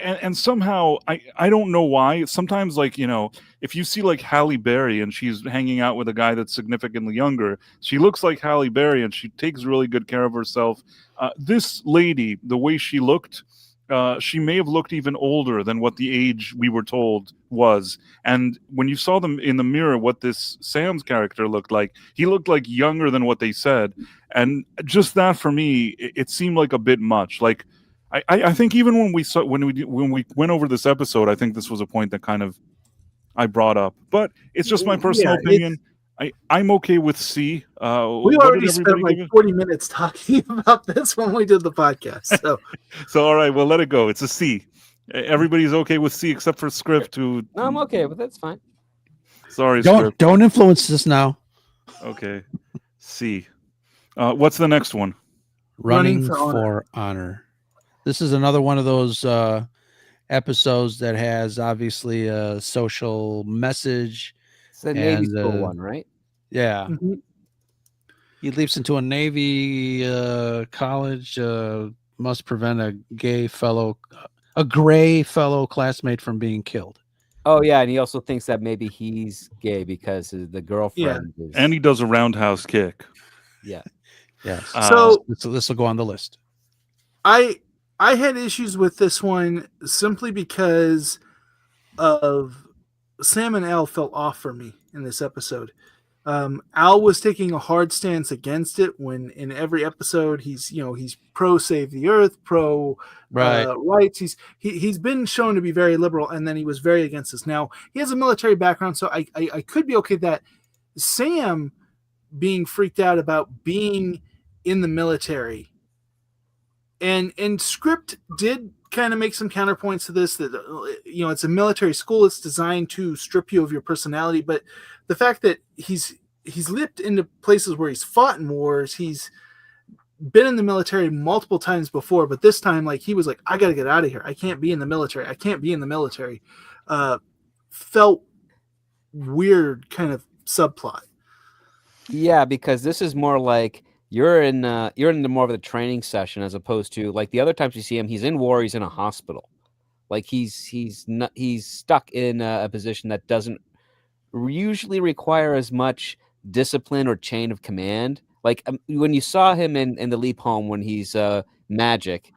and somehow I don't know why. Sometimes, like, if you see like Halle Berry and she's hanging out with a guy that's significantly younger, she looks like Halle Berry and she takes really good care of herself. This lady, the way she looked, she may have looked even older than what the age we were told was. And when you saw them in the mirror, what this Sam's character looked like, he looked like younger than what they said. And just that, for me, it seemed like a bit much. Like, I think even when we went over this episode, I think this was a point that kind of I brought up. But it's just my personal opinion. I'm okay with C. We already spent like 40 minutes talking about this when we did the podcast. So all right, well, let it go. It's a C. Everybody's okay with C except for Script. No, I'm okay with it. It's fine. Sorry, Script. Don't influence this now. Okay, C. What's the next one? Running for honor. This is another one of those episodes that has obviously a social message. It's the Navy school one, right? Yeah. Mm-hmm. He leaps into a Navy college, must prevent a gray fellow classmate from being killed. Oh, yeah, and he also thinks that maybe he's gay because the girlfriend is... And he does a roundhouse kick. Yeah. Yes. So this will go on the list. I had issues with this one simply because of Sam and Al felt off for me in this episode. Al was taking a hard stance against it when in every episode he's pro save the earth, pro rights. He's been shown to be very liberal, and then he was very against this. Now he has a military background, so I could be okay with that. Sam being freaked out about being in the military, and Script did kind of make some counterpoints to this, that it's a military school, it's designed to strip you of your personality, but the fact that he's lived into places where he's fought in wars, he's been in the military multiple times before, but this time, like, he was like, I gotta get out of here, I can't be in the military. Felt weird kind of subplot. Yeah, because this is more like you're in the more of the training session, as opposed to like the other times you see him, he's in war, he's in a hospital. Like he's stuck in a position that doesn't usually require as much discipline or chain of command. Like when you saw him in the leap home when he's magic,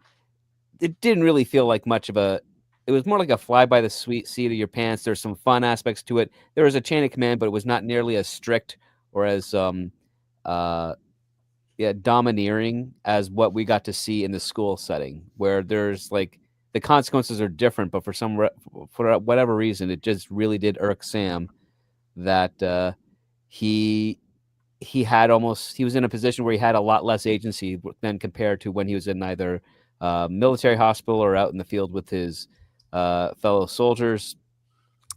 it didn't really feel like much of a. It was more like a fly by the seat of your pants. There's some fun aspects to it. There was a chain of command, but it was not nearly as strict or as domineering as what we got to see in the school setting, where there's like the consequences are different, but for whatever reason, it just really did irk Sam that he was in a position where he had a lot less agency than compared to when he was in either military hospital or out in the field with his fellow soldiers.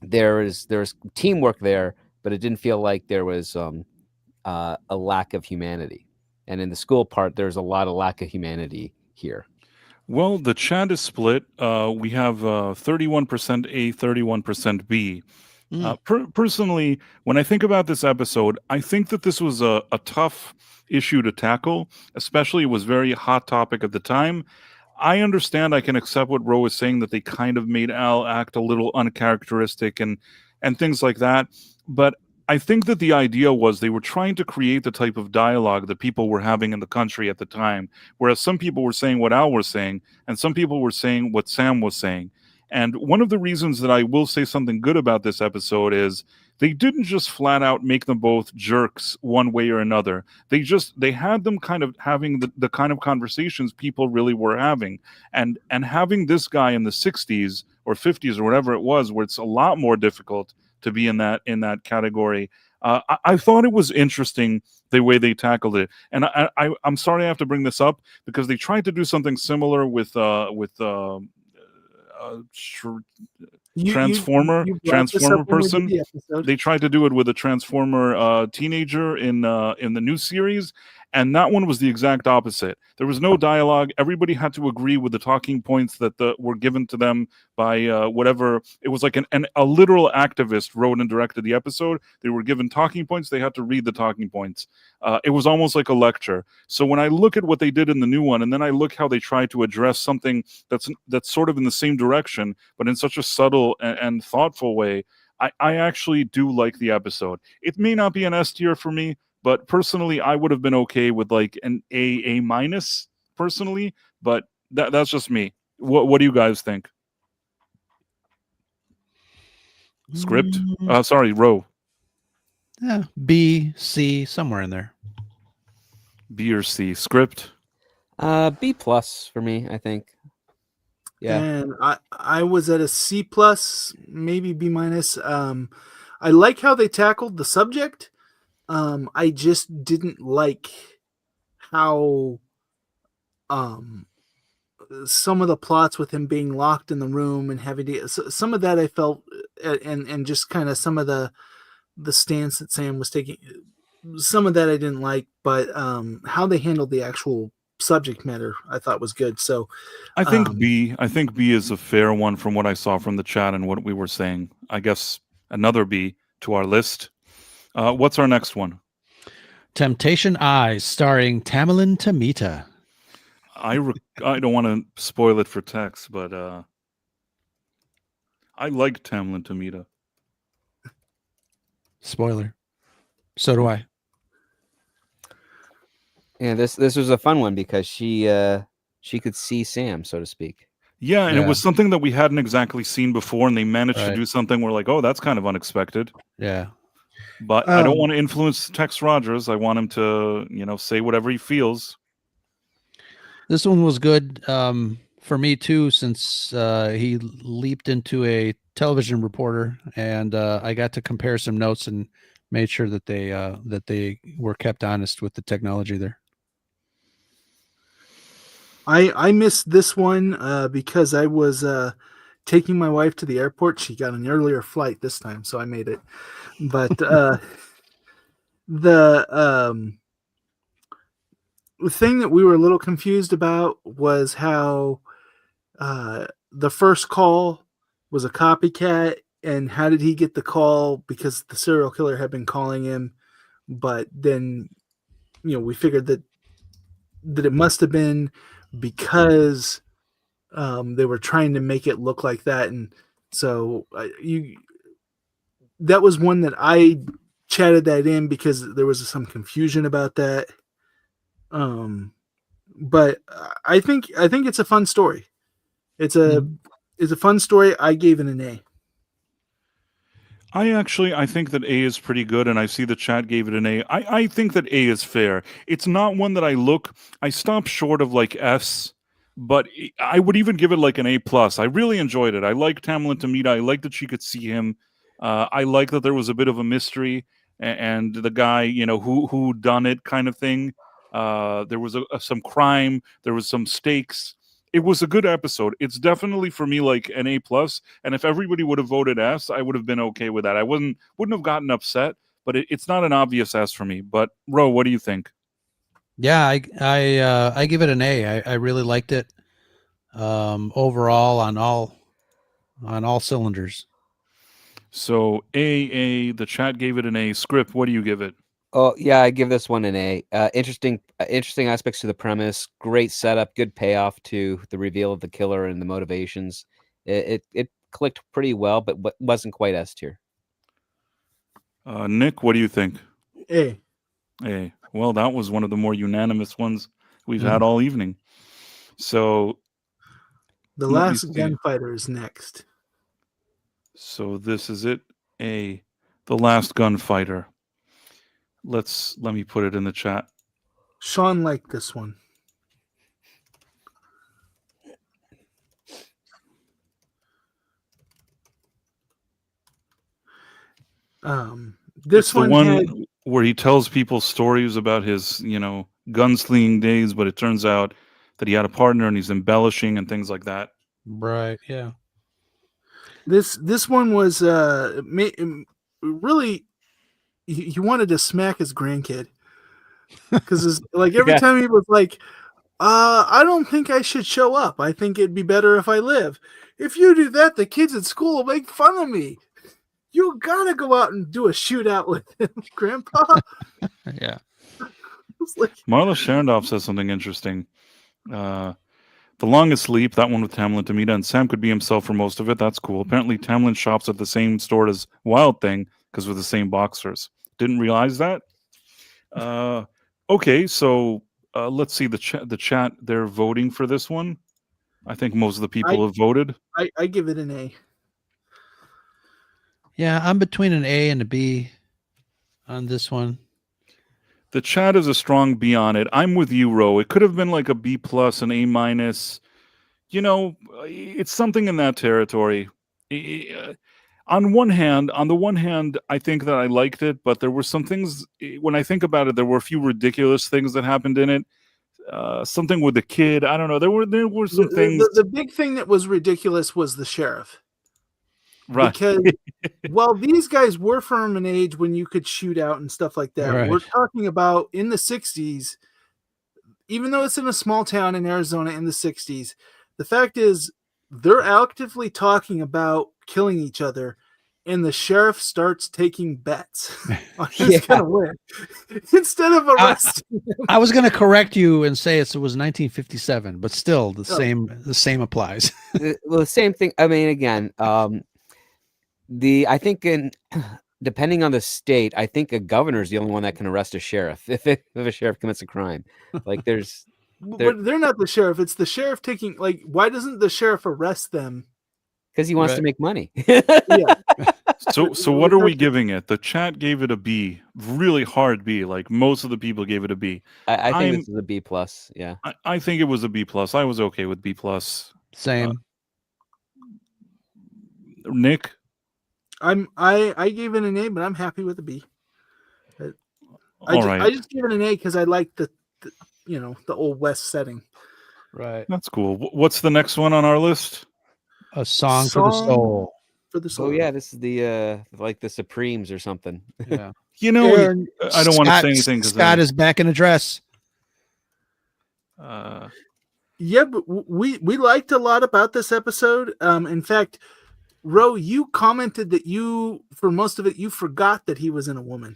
There's teamwork there, but it didn't feel like there was a lack of humanity. And in the school part, there's a lot of lack of humanity here. Well, the chat is split. We have 31% A, 31% B. Personally, when I think about this episode, I think that this was a tough issue to tackle, especially it was very hot topic at the time. I understand, I can accept what Ro is saying, that they kind of made Al act a little uncharacteristic and things like that. But I think that the idea was they were trying to create the type of dialogue that people were having in the country at the time, whereas some people were saying what Al was saying, and some people were saying what Sam was saying. And one of the reasons that I will say something good about this episode is they didn't just flat out make them both jerks one way or another. They had them kind of having the kind of conversations people really were having. And having this guy in the 60s or 50s or whatever it was, where it's a lot more difficult to be in that category. I thought it was interesting the way they tackled it, and I'm sorry I have to bring this up because they tried to do something similar with Transformer person. They tried to do it with a Transformer teenager in the new series, and that one was the exact opposite. There was no dialogue. Everybody had to agree with the talking points that were given to them by whatever. It was like a literal activist wrote and directed the episode. They were given talking points. They had to read the talking points. It was almost like a lecture. So when I look at what they did in the new one, and then I look how they tried to address something that's sort of in the same direction, but in such a subtle and thoughtful way, I actually do like the episode. It may not be an S tier for me, but personally, I would have been okay with like an A minus personally, but that's just me. What do you guys think? Script? Sorry, Ro. Yeah, B, C, somewhere in there. B or C. Script? B plus for me, I think. Yeah. And I was at a C plus, maybe B minus. I like how they tackled the subject. I just didn't like how some of the plots with him being locked in the room and having to, some of that I felt, and just kind of some of the stance that Sam was taking, some of that I didn't like, but how they handled the actual subject matter I thought was good. So I think B is a fair one from what I saw from the chat and what we were saying. I guess another B to our list. What's our next one? Temptation Eyes, starring Tamilyn Tamita. I don't want to spoil it for Tex, but I like Tamilyn Tamita. Spoiler. So do I. Yeah, this was a fun one because she could see Sam, so to speak. Yeah, and it was something that we hadn't exactly seen before, and they managed to do something where like, oh, that's kind of unexpected. Yeah. But I don't want to influence Tex Rogers. I want him to, say whatever he feels. This one was good for me too, since he leaped into a television reporter, and I got to compare some notes and made sure that they were kept honest with the technology there. I missed this one because I was taking my wife to the airport. She got an earlier flight this time, so I made it. But the thing that we were a little confused about was how the first call was a copycat, and how did he get the call? Because the serial killer had been calling him, but then we figured that it must have been because they were trying to make it look like that, and so that was one that I chatted that in because there was some confusion about that. But I think it's a fun story. It's a fun story. I gave it an A. I think that A is pretty good, and I see the chat gave it an A. I think that A is fair. It's not one that I stop short of like S, but I would even give it like an A plus. I really enjoyed it. I like Tamilyn Tamita. I like that she could see him. I like that there was a bit of a mystery and the guy, who done it kind of thing. There was some crime. There was some stakes. It was a good episode. It's definitely for me like an A plus. And if everybody would have voted S, I would have been okay with that. I wouldn't have gotten upset. But it's not an obvious S for me. But Ro, what do you think? Yeah, I give it an A. I really liked it. Overall, on all cylinders. So A, the chat gave it an A. Script, what do you give it? Oh yeah, I give this one an A. Interesting aspects to the premise. Great setup. Good payoff to the reveal of the killer and the motivations. It clicked pretty well, but wasn't quite S tier. Nick, what do you think? A. A. Well, that was one of the more unanimous ones we've had all evening. So The Let me Last see. Gunfighter is next. So this is it. The Last Gunfighter. Let me put it in the chat. Sean liked this one. This It's the one, one had, where he tells people stories about his, gunslinging days, but it turns out that he had a partner and he's embellishing and things like that. Right. Yeah. this one was really he wanted to smack his grandkid because like every Yeah. time he was like, I don't think I should show up. I think it'd be better if I live. If you do that, the kids at school will make fun of me. You gotta go out and do a shootout with him, Grandpa. Yeah. It's like, Marla Sherendorf says something interesting. The Longest Sleep, that one with Tamlin Tamita, and Sam could be himself for most of it. That's cool. Apparently, Tamlin shops at the same store as Wild Thing because we're the same boxers. Didn't realize that. Okay, so let's see the chat. They're voting for this one. I think most of the people have voted. I give it an A. Yeah. I'm between an A and a B on this one. The chat is a strong B on it. I'm with you, Ro. It could have been like a B plus, an A minus. It's something in that territory. On the one hand, I think that I liked it, but there were some things. When I think about it, there were a few ridiculous things that happened in it. Something with the kid. I don't know. There were some things. The big thing that was ridiculous was the sheriff. Right. Because while these guys were from an age when you could shoot out and stuff like that, Right. we're talking about in the 60s, even though it's in a small town in Arizona in the 60s, the fact is they're actively talking about killing each other, and the sheriff starts taking bets on who's going to win instead of arresting him. I was going to correct you and say it was 1957, but still the same applies. Well, the same thing. I mean, again, I think depending on the state, I think a governor is the only one that can arrest a sheriff if a sheriff commits a crime. Like But they're not the sheriff. It's the sheriff taking, like, why doesn't the sheriff arrest them? Because he wants to make money. Yeah. So what are we giving it? The chat gave it a B, really hard B. Like most of the people gave it a B. I think this is a B plus. Yeah. I think it was a B plus. I was okay with B plus. Same. Nick, I gave it an A, but I'm happy with a B. I just gave it an A because I like the old West setting. Right. That's cool. What's the next one on our list? A song for the soul. For the soul. Oh yeah, this is the like the Supremes or something. Yeah. I don't want to say anything. Scott is back in a dress. Yeah, but we liked a lot about this episode. In fact, Ro, you commented that for most of it, you forgot that he was in a woman.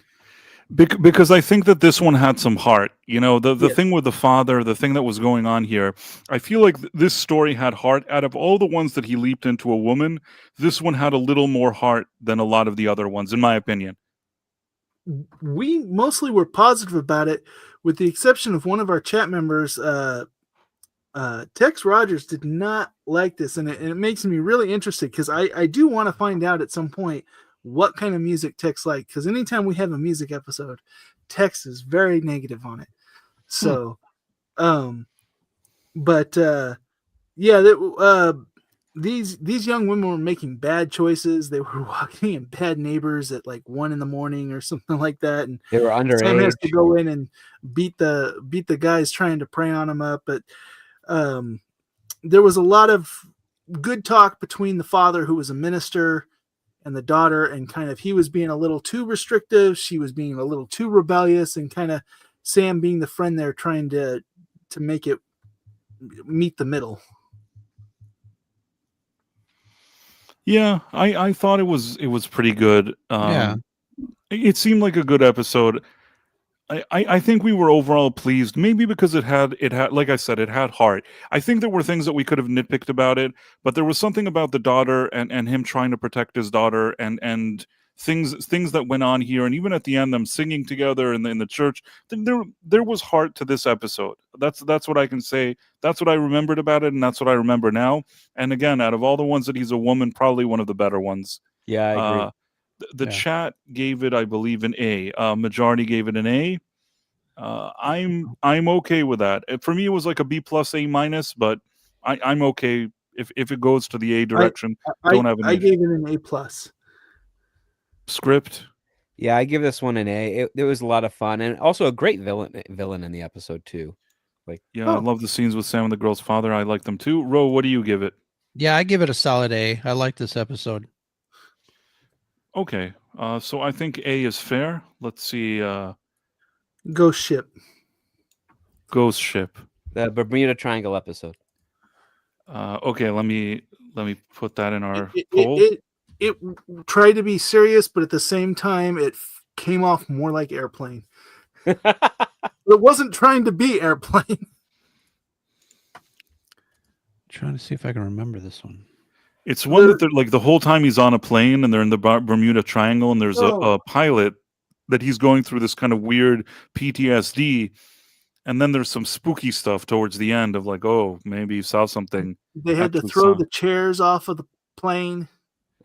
Because I think that this one had some heart. The Yes. thing with the father, the thing that was going on here, I feel like this story had heart. Out of all the ones that he leaped into a woman, this one had a little more heart than a lot of the other ones, in my opinion. We mostly were positive about it, with the exception of one of our chat members, Tex Rogers, did not like this, and it makes me really interested because I do want to find out at some point what kind of music Tex like, because anytime we have a music episode, Tex is very negative on it. So, these young women were making bad choices. They were walking in bad neighbors at like 1 a.m. or something like that, and They were underage. Sam has to go in and beat the guys trying to prey on him up. But there was a lot of good talk between the father, who was a minister, and the daughter, and kind of he was being a little too restrictive, she was being a little too rebellious, and kind of Sam being the friend there trying to make it meet the middle. Yeah, I thought it was pretty good. Yeah. It seemed like a good episode. I think we were overall pleased, maybe because it had, like I said, it had heart. I think there were things that we could have nitpicked about it, but there was something about the daughter and him trying to protect his daughter and things that went on here, and even at the end, them singing together in the church. There was heart to this episode. That's what I can say. That's what I remembered about it, and that's what I remember now. And again, out of all the ones that he's a woman, probably one of the better ones. Yeah, I agree. The chat gave it, I believe, an A. Majority gave it an A. I'm okay with that. For me, it was like a B plus, A minus, but I'm okay if it goes to the A direction. I gave it an A plus. Script. Yeah, I give this one an A. It was a lot of fun, and also a great villain in the episode too. I love the scenes with Sam and the girl's father. I like them too. Ro, what do you give it? Yeah, I give it a solid A. I like this episode. Okay, so I think A is fair. Let's see. Ghost Ship. The Bermuda Triangle episode. Okay, let me put that in our poll. It tried to be serious, but at the same time, it came off more like Airplane. It wasn't trying to be Airplane. Trying to see if I can remember this one. It's one that they're like the whole time he's on a plane and they're in the Bermuda Triangle, and there's a pilot that he's going through this kind of weird PTSD, and then there's some spooky stuff towards the end of like, oh, maybe you saw something. They had to throw the chairs off of the plane.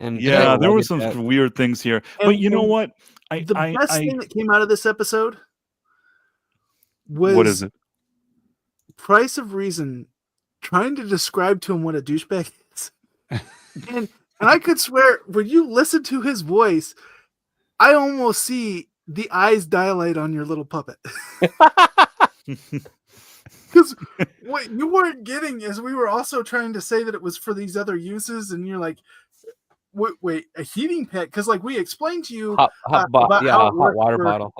And yeah, there were some weird things here. But you know what? The best thing that came out of this episode was, what is it? Price of Reason trying to describe to him what a douchebag is. and I could swear, when you listen to his voice, I almost see the eyes dilate on your little puppet. Because what you weren't getting is we were also trying to say that it was for these other uses, and you're like, wait, a heating pad? Because like we explained to you hot hot water bottle.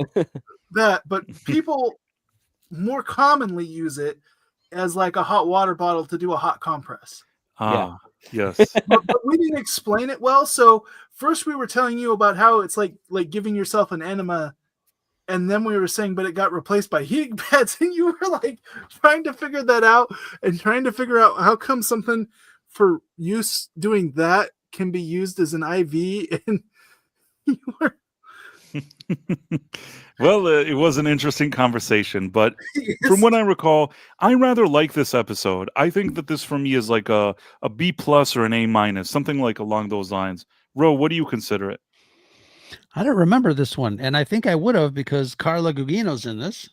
that, but people more commonly use it as like a hot water bottle to do a hot compress. Yes. but we didn't explain it well. So first we were telling you about how it's like giving yourself an enema, and then we were saying, but it got replaced by heating pads, and you were like trying to figure that out and trying to figure out how come something for use doing that can be used as an IV, and you were... Well, it was an interesting conversation, but Yes. From what I recall, I rather like this episode. I think that this for me is like a B plus or an A minus, something like along those lines. Ro, what do you consider it? I don't remember this one, and I think I would have because Carla Gugino's in this.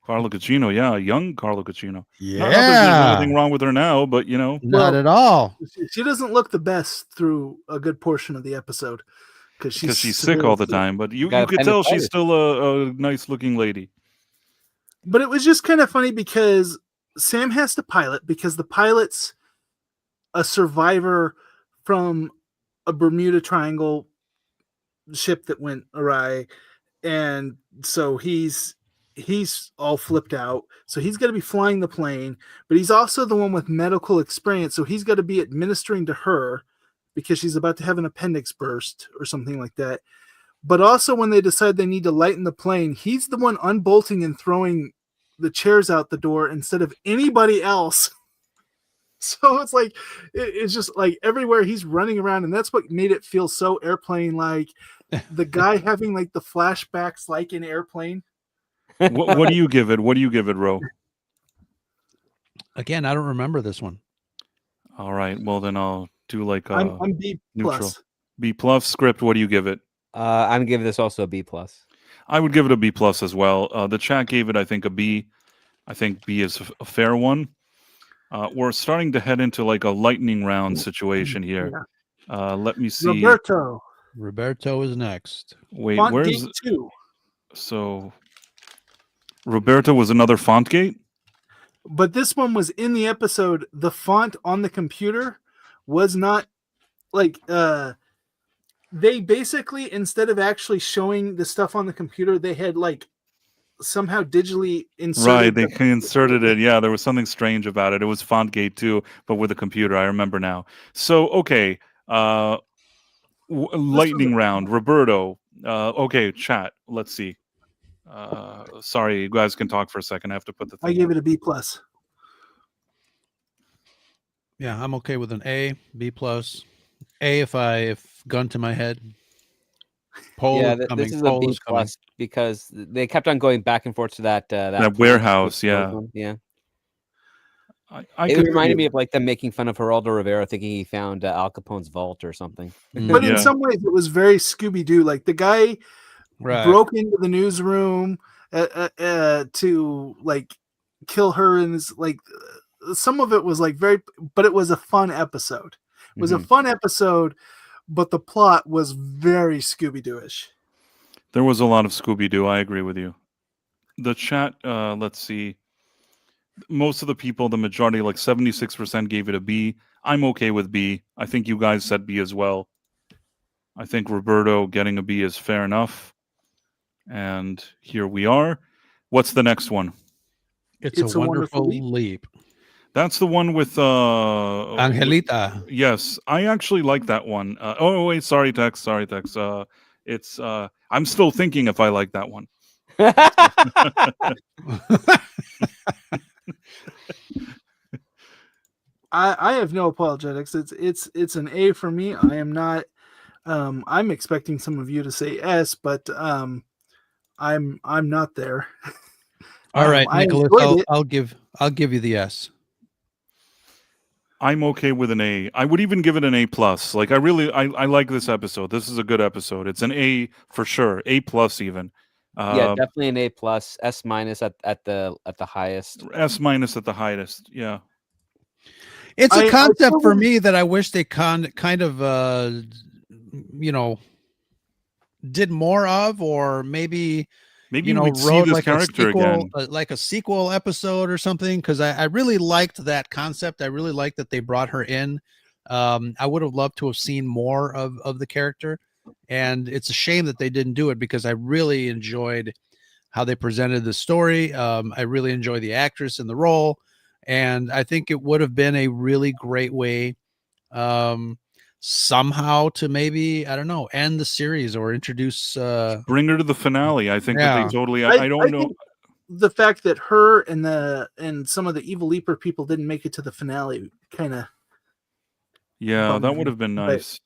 Carla Gugino, yeah, young Carla Gugino. Yeah, Not that there's anything wrong with her now, but you know, not at all. She doesn't look the best through a good portion of the episode because she's sick all the time. But you could tell she's still a nice looking lady. But it was just kind of funny because Sam has to pilot because the pilot's a survivor from a Bermuda Triangle ship that went awry, and so he's all flipped out. So he's got to be flying the plane, but he's also the one with medical experience. So he's got to be administering to her because she's about to have an appendix burst or something like that. But also when they decide they need to lighten the plane, he's the one unbolting and throwing the chairs out the door instead of anybody else. So it's like, it's just like everywhere he's running around, and that's what made it feel so Airplane like. The guy having like the flashbacks like in Airplane. What do you give it? What do you give it, Ro? Again, I don't remember this one. All right. Well, then I'll do like I'm B neutral. plus. B plus. Script. What do you give it? I'm giving this also a B plus. I would give it a B plus as well. The chat gave it, I think, a B. I think B is a fair one. We're starting to head into like a lightning round situation here. Let me see. Roberto is next. Wait, Font where's Gate 2. So Roberto was another font gate? But this one was in the episode. The font on the computer was not like they basically, instead of actually showing the stuff on the computer, they had like somehow digitally inserted. Right, they inserted it. Yeah, there was something strange about it. It was font gate too, but with a computer. I remember now. So okay, lightning round. Roberto. Okay, chat. Let's see. Sorry, you guys can talk for a second. I have to put the thing. I gave it a B plus. Yeah, I'm okay with an A, B plus. A if gun to my head. Pole Yeah, is coming. this is a Pole B is coming. plus because they kept on going back and forth to that plant warehouse. with Yeah, Roseland. Yeah. I It could reminded see me it. of like them making fun of Geraldo Rivera, thinking he found Al Capone's vault or something. But in Yeah. some ways, it was very Scooby-Doo. Like the guy Right. broke into the newsroom to like kill her, and some of it was like but it was a fun episode. It was a fun episode, but the plot was very Scooby-Doo-ish. There was a lot of Scooby-Doo. I agree with you. The chat, let's see. Most of the people, the majority, like 76% gave it a B. I'm okay with B. I think you guys said B as well. I think Roberto getting a B is fair enough. And here we are. What's the next one? It's a wonderful leap. That's the one with Angelita. Yes, I actually like that one. Oh wait, sorry, Tex. It's I'm still thinking if I like that one. I have no apologetics. It's an A for me. I am not. I'm expecting some of you to say S, but I'm not there. All right, I Nicholas, enjoyed it. I'll give you the S. I'm okay with an A. I would even give it an A plus. Like I like this episode. This is a good episode. It's an A for sure. A plus even. Yeah, definitely an A plus. S minus at the highest. S minus at the highest. Yeah. It's a I concept still for would- me that I wish they kind of did more of, or maybe Maybe we'd see wrote this like a character sequel, again. like a sequel episode or something, because I really liked that concept. I really liked that they brought her in. I would have loved to have seen more of the character, and it's a shame that they didn't do it because I really enjoyed how they presented the story. I really enjoy the actress in the role, and I think it would have been a really great way somehow to maybe, I don't know, end the series or introduce Bring her to the finale. I think that Yeah. they totally. I don't know. think the fact that her and some of the Evil Leaper people didn't make it to the finale kind of. Yeah, bummed that me. would have been But- nice.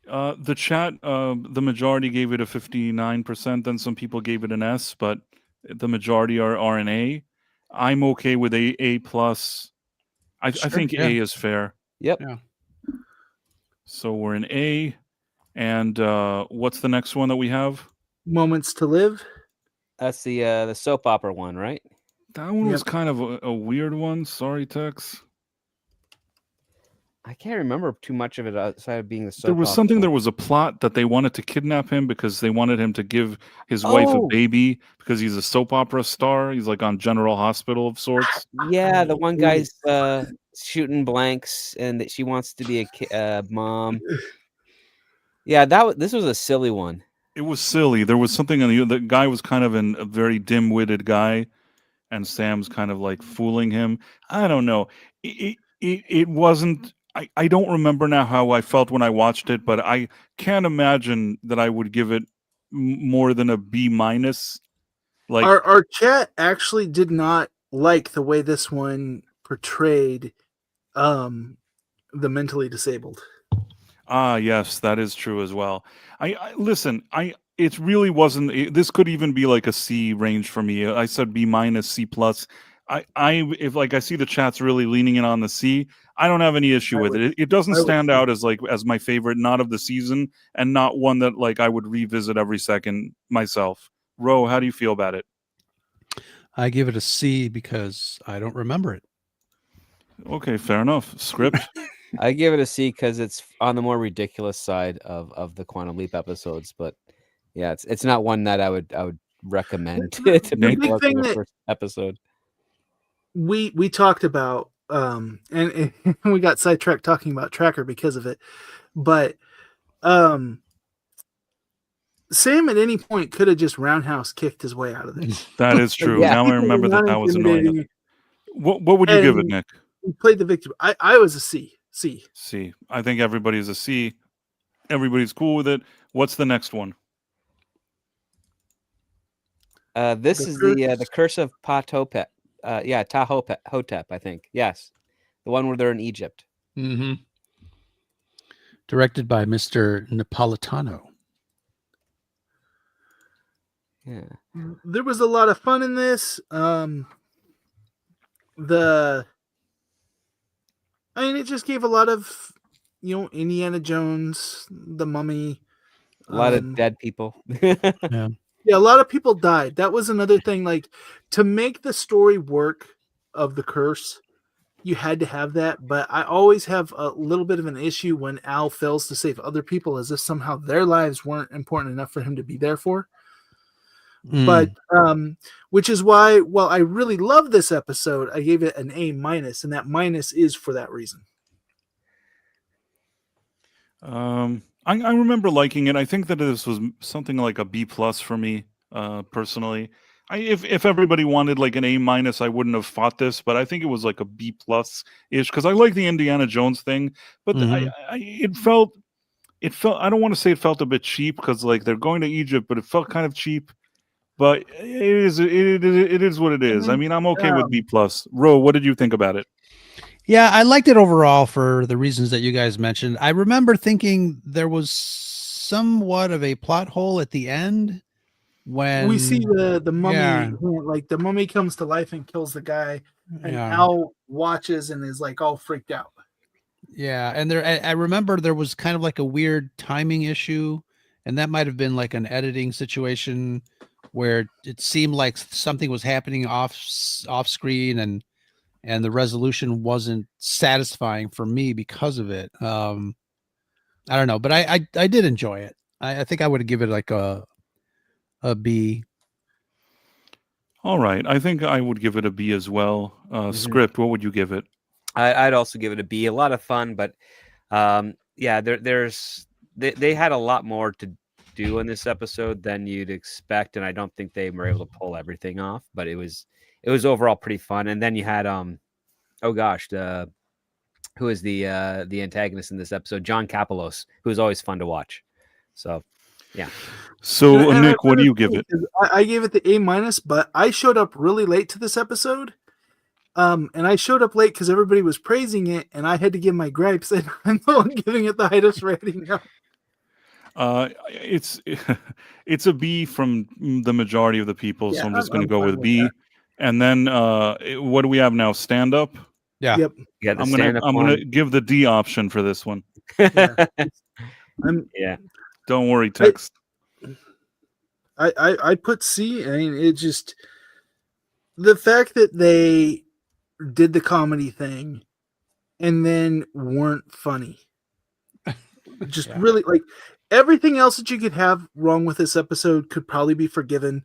The chat, the majority gave it a 59%. Then some people gave it an S, but the majority are an A. I'm okay with A plus. I think yeah. A is fair. Yep. Yeah. So we're in A, and what's the next one that we have? Moments to Live. That's the soap opera one, right? That one was Yep. kind of a weird one. Sorry, Tex. I can't remember too much of it outside of being the soap There was opera something. one. There was a plot that they wanted to kidnap him because they wanted him to give his wife a Oh! baby because he's a soap opera star. He's like on General Hospital of sorts. Yeah, the one Ooh. guy's shooting blanks, and that she wants to be a mom. Yeah, this was a silly one. It was silly. There was something on the guy was kind of a very dim-witted guy, and Sam's kind of like fooling him. I don't know. It wasn't. I don't remember now how I felt when I watched it, but I can't imagine that I would give it more than a B minus. Like Our chat actually did not like the way this one portrayed the mentally disabled. yes, that is true as well. I listen. It really wasn't. This could even be like a C range for me. I said B minus, C plus. If like I see the chat's really leaning in on the C, I don't have any issue with it. It doesn't I would stand too. out as my favorite, not of the season, and not one that like I would revisit every second myself. Ro, how do you feel about it? I give it a C because I don't remember it. Okay, fair enough. Script. I give it a C because it's on the more ridiculous side of the Quantum Leap episodes. But yeah, it's not one that I would recommend to Nick? people big after thing the that- first episode. We talked about and we got sidetracked talking about Tracker because of it, but Sam at any point could have just roundhouse kicked his way out of this. That is true. Yeah. Now I remember that was annoying. What would you give it, And- Nick? He played the victim. I was a C. C. I think everybody's a C. Everybody's cool with it. What's the next one? This The is Curse- the Curse of Ptahhotep. Hotep, I think. Yes, the one where they're in Egypt. Mm-hmm. Directed by Mr. Napolitano. Yeah. There was a lot of fun in this. It just gave a lot of, Indiana Jones, the Mummy. A lot of dead people. Yeah. Yeah, a lot of people died. That was another thing. Like, to make the story work of the curse, you had to have that. But I always have a little bit of an issue when Al fails to save other people, as if somehow their lives weren't important enough for him to be there for. But which is why, while I really love this episode, I gave it an A-, and that minus is for that reason. I remember liking it. I think that this was something like a B+ for me, personally. If everybody wanted like an A-, I wouldn't have fought this, but I think it was like a B+ ish because I like the Indiana Jones thing, but it felt. I don't want to say it felt a bit cheap because like they're going to Egypt, but it felt kind of cheap. But it is what it is. I mean, I'm okay with B+. Ro, what did you think about it? Yeah, I liked it overall for the reasons that you guys mentioned. I remember thinking there was somewhat of a plot hole at the end when we see the mummy, Yeah. like the mummy comes to life and kills the guy, and Yeah. Al watches and is like all freaked out. Yeah, and I remember there was kind of like a weird timing issue, and that might have been like an editing situation where it seemed like something was happening off screen, and the resolution wasn't satisfying for me because of it. I don't know, but I did enjoy it. I think I would give it like a B. All right, I think I would give it a B as well. Script, what would you give it? I'd also give it a B. A lot of fun, but yeah, they had a lot more to do in this episode than you'd expect, and I don't think they were able to pull everything off. But it was overall pretty fun. And then you had who is the antagonist in this episode? John Kapelos, who is always fun to watch. So yeah. So Nick, what do you give it? I gave it the A-, but I showed up really late to this episode. And I showed up late because everybody was praising it, and I had to give my gripes, and I'm the one giving it the highest rating now. It's a B from the majority of the people, so I'm just going to go with B. That. And then what do we have now? Stand up. Yeah. Yep. Yeah, I'm gonna give the D option for this one. Yeah. Yeah. Don't worry, text. I put C. I mean, it just, the fact that they did the comedy thing and then weren't funny. Just really, like, everything else that you could have wrong with this episode could probably be forgiven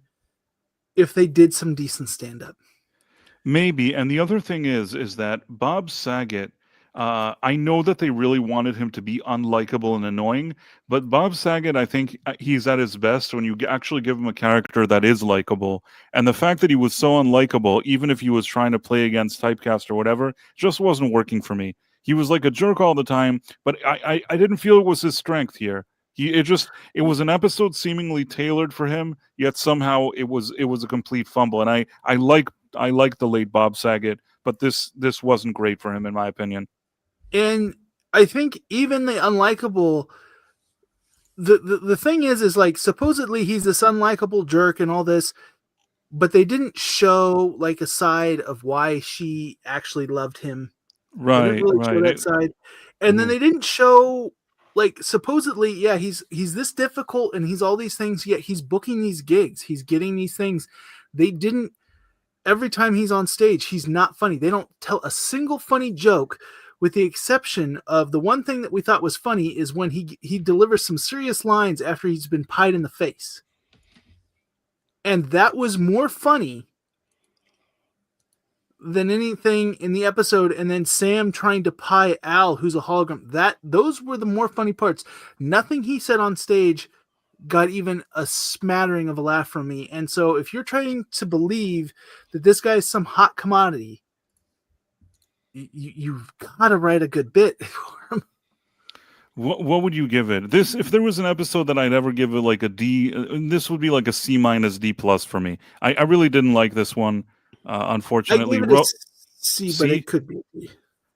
if they did some decent stand-up. Maybe. And the other thing is that Bob Saget, I know that they really wanted him to be unlikable and annoying, but Bob Saget, I think he's at his best when you actually give him a character that is likable. And the fact that he was so unlikable, even if he was trying to play against typecast or whatever, just wasn't working for me. He was like a jerk all the time, but I didn't feel it was his strength here. It was an episode seemingly tailored for him, yet somehow it was a complete fumble. And I like the late Bob Saget, but this wasn't great for him, in my opinion. And I think even the unlikable, the thing is like, supposedly he's this unlikable jerk and all this, but they didn't show like a side of why she actually loved him. Right, they didn't really show that side. And then they didn't show, like, supposedly, yeah, he's this difficult and he's all these things, yet he's booking these gigs, he's getting these things. They didn't, every time he's on stage, he's not funny. They don't tell a single funny joke, with the exception of the one thing that we thought was funny is when he delivers some serious lines after he's been pied in the face. And that was more funny than anything in the episode. And then Sam trying to pie Al, who's a hologram, those were the more funny parts. Nothing he said on stage got even a smattering of a laugh from me. And so if you're trying to believe that this guy's some hot commodity, you've got to write a good bit for him. What would you give it? This, if there was an episode that I'd ever give it like a D, this would be like a C- D+ for me. I really didn't like this one, unfortunately. I gave it a C, but it could be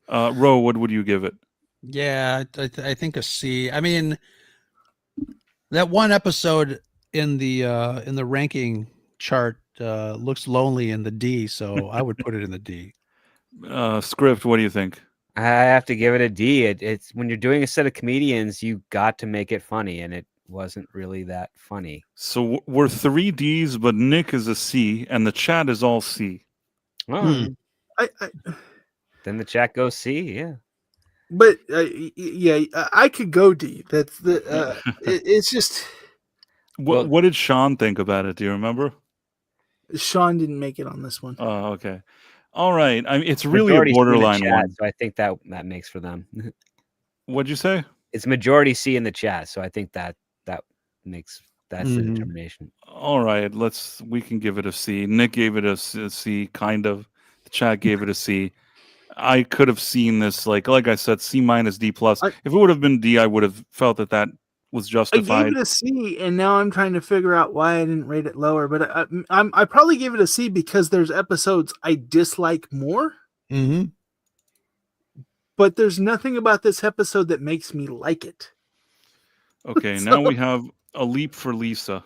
a B. Ro, what would you give it? Yeah, I think a C. I mean, that one episode, in the ranking chart looks lonely in the D, so I would put it in the D. Script, what do you think? I have to give it a D. It's when you're doing a set of comedians, you got to make it funny, and it wasn't really that funny. So we're 3 Ds, but Nick is a C, and the chat is all C. Well, I then the chat goes C. Yeah. but yeah, I could go D. That's the. It's just What did Sean think about it? Do you remember? Sean didn't make it on this one. Oh, okay. All right. I mean, it's really Majority a C in the borderline chat, one. so I think that makes for them. What'd you say? It's majority C in the chat, so I think that's the Mhm. determination. All right. We can give it a C. Nick gave it a C, kind of. The chat gave it a C. I could have seen this, like I said, C minus D plus. If it would have been D, I would have felt that was I justified. gave it a C, and now I'm trying to figure out why I didn't rate it lower. But I probably gave it a C because there's episodes I dislike more. Mm-hmm. But there's nothing about this episode that makes me like it. Okay, now we have a leap for Lisa.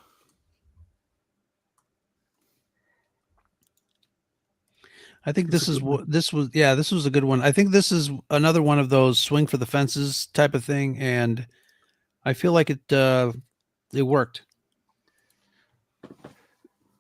I think this was a good one. I think this is another one of those swing for the fences type of thing, and I feel like it worked.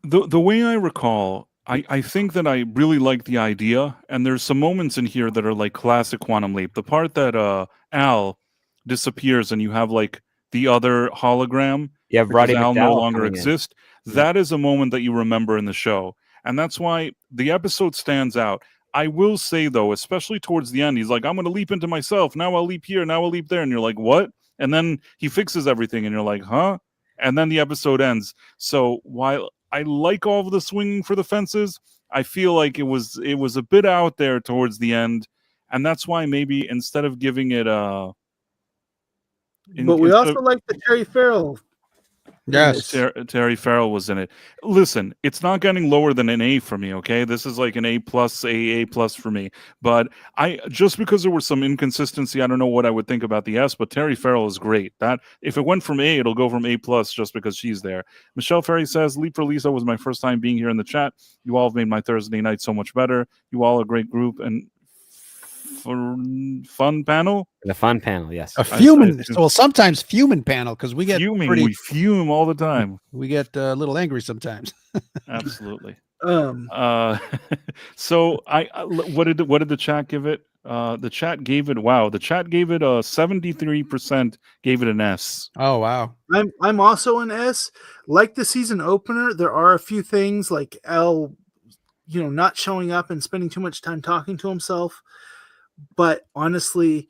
The way I recall, I think that I really like the idea, and there's some moments in here that are like classic Quantum Leap. The part that Al disappears and you have like the other hologram, You have because Roddy Al no McDowell longer coming in. exists. Yeah. That is a moment that you remember in the show, and that's why the episode stands out. I will say though, especially towards the end, he's like, "I'm going to leap into myself. Now I'll leap here. Now I'll leap there," and you're like, "What?" And then he fixes everything, and you're like, "Huh?" And then the episode ends. So while I like all of the swinging for the fences, I feel like it was a bit out there towards the end, and that's why maybe instead of giving it But we also like the Terry Farrell. Yes. Terry Farrell was in it. Listen, it's not getting lower than an A for me, okay? This is like an A plus, A plus for me. But just because there was some inconsistency, I don't know what I would think about the S, but Terry Farrell is great. That if it went from A, it'll go from A plus just because she's there. Michelle Ferry says, Leap for Lisa was my first time being here in the chat. You all have made my Thursday night so much better. You all are a great group and fun panel. The fun panel, yes. A fuming, well, sometimes fuming panel because we get fuming. We fume all the time. We get a little angry sometimes. Absolutely. So what did the chat give it? The chat gave it. Wow, the chat gave it a 73%. Gave it an S. Oh wow. I'm also an S. Like the season opener, there are a few things like Al, not showing up and spending too much time talking to himself. But honestly,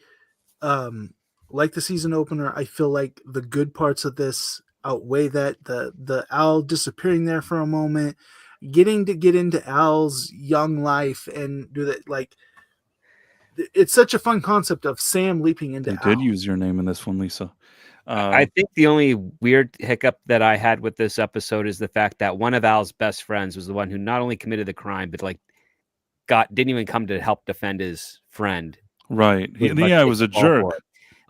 like the season opener, I feel like the good parts of this outweigh that. The Al disappearing there for a moment, getting to get into Al's young life and do that. Like, it's such a fun concept of Sam leaping into You Al. did use your name in this one, Lisa. I think the only weird hiccup that I had with this episode is the fact that one of Al's best friends was the one who not only committed the crime, but didn't even come to help defend his friend. Right. It was a jerk.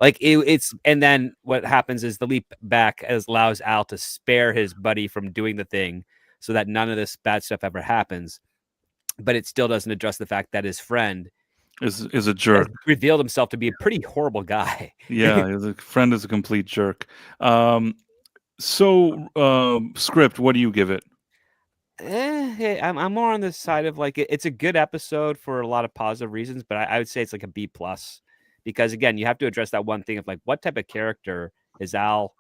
It's and then what happens is the leap back allows Al to spare his buddy from doing the thing so that none of this bad stuff ever happens. But it still doesn't address the fact that his friend is a jerk. Revealed himself to be a pretty horrible guy. Yeah, his friend is a complete jerk. Script, what do you give it? I'm more on the side of it's a good episode for a lot of positive reasons, but I would say it's like a B plus because again, you have to address that one thing of what type of character is Al